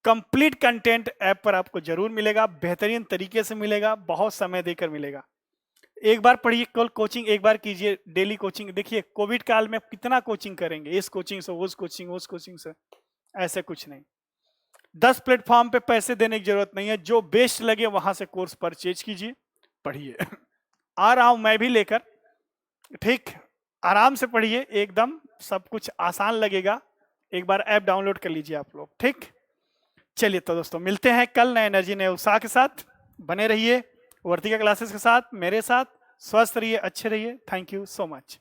कंप्लीट कंटेंट ऐप पर आपको जरूर मिलेगा, बेहतरीन तरीके से मिलेगा, बहुत समय देकर मिलेगा। एक बार पढ़िए, कल कोचिंग एक बार कीजिए, डेली कोचिंग। देखिए कोविड काल में कितना कोचिंग करेंगे, इस कोचिंग से उस कोचिंग से, ऐसे कुछ नहीं। 10 प्लेटफॉर्म पे पैसे देने की जरूरत नहीं है, जो बेस्ट लगे वहां से कोर्स परचेज कीजिए, पढ़िए आ रहा हूं मैं भी लेकर, ठीक। आराम से पढ़िए, एकदम सब कुछ आसान लगेगा। एक बार ऐप डाउनलोड कर लीजिए आप लोग, ठीक। चलिए तो दोस्तों, मिलते हैं कल नए एनर्जी नए उत्साह के साथ। बने रहिए वर्तिका क्लासेस के साथ, मेरे साथ। स्वस्थ रहिए, अच्छे रहिए। Thank you so much.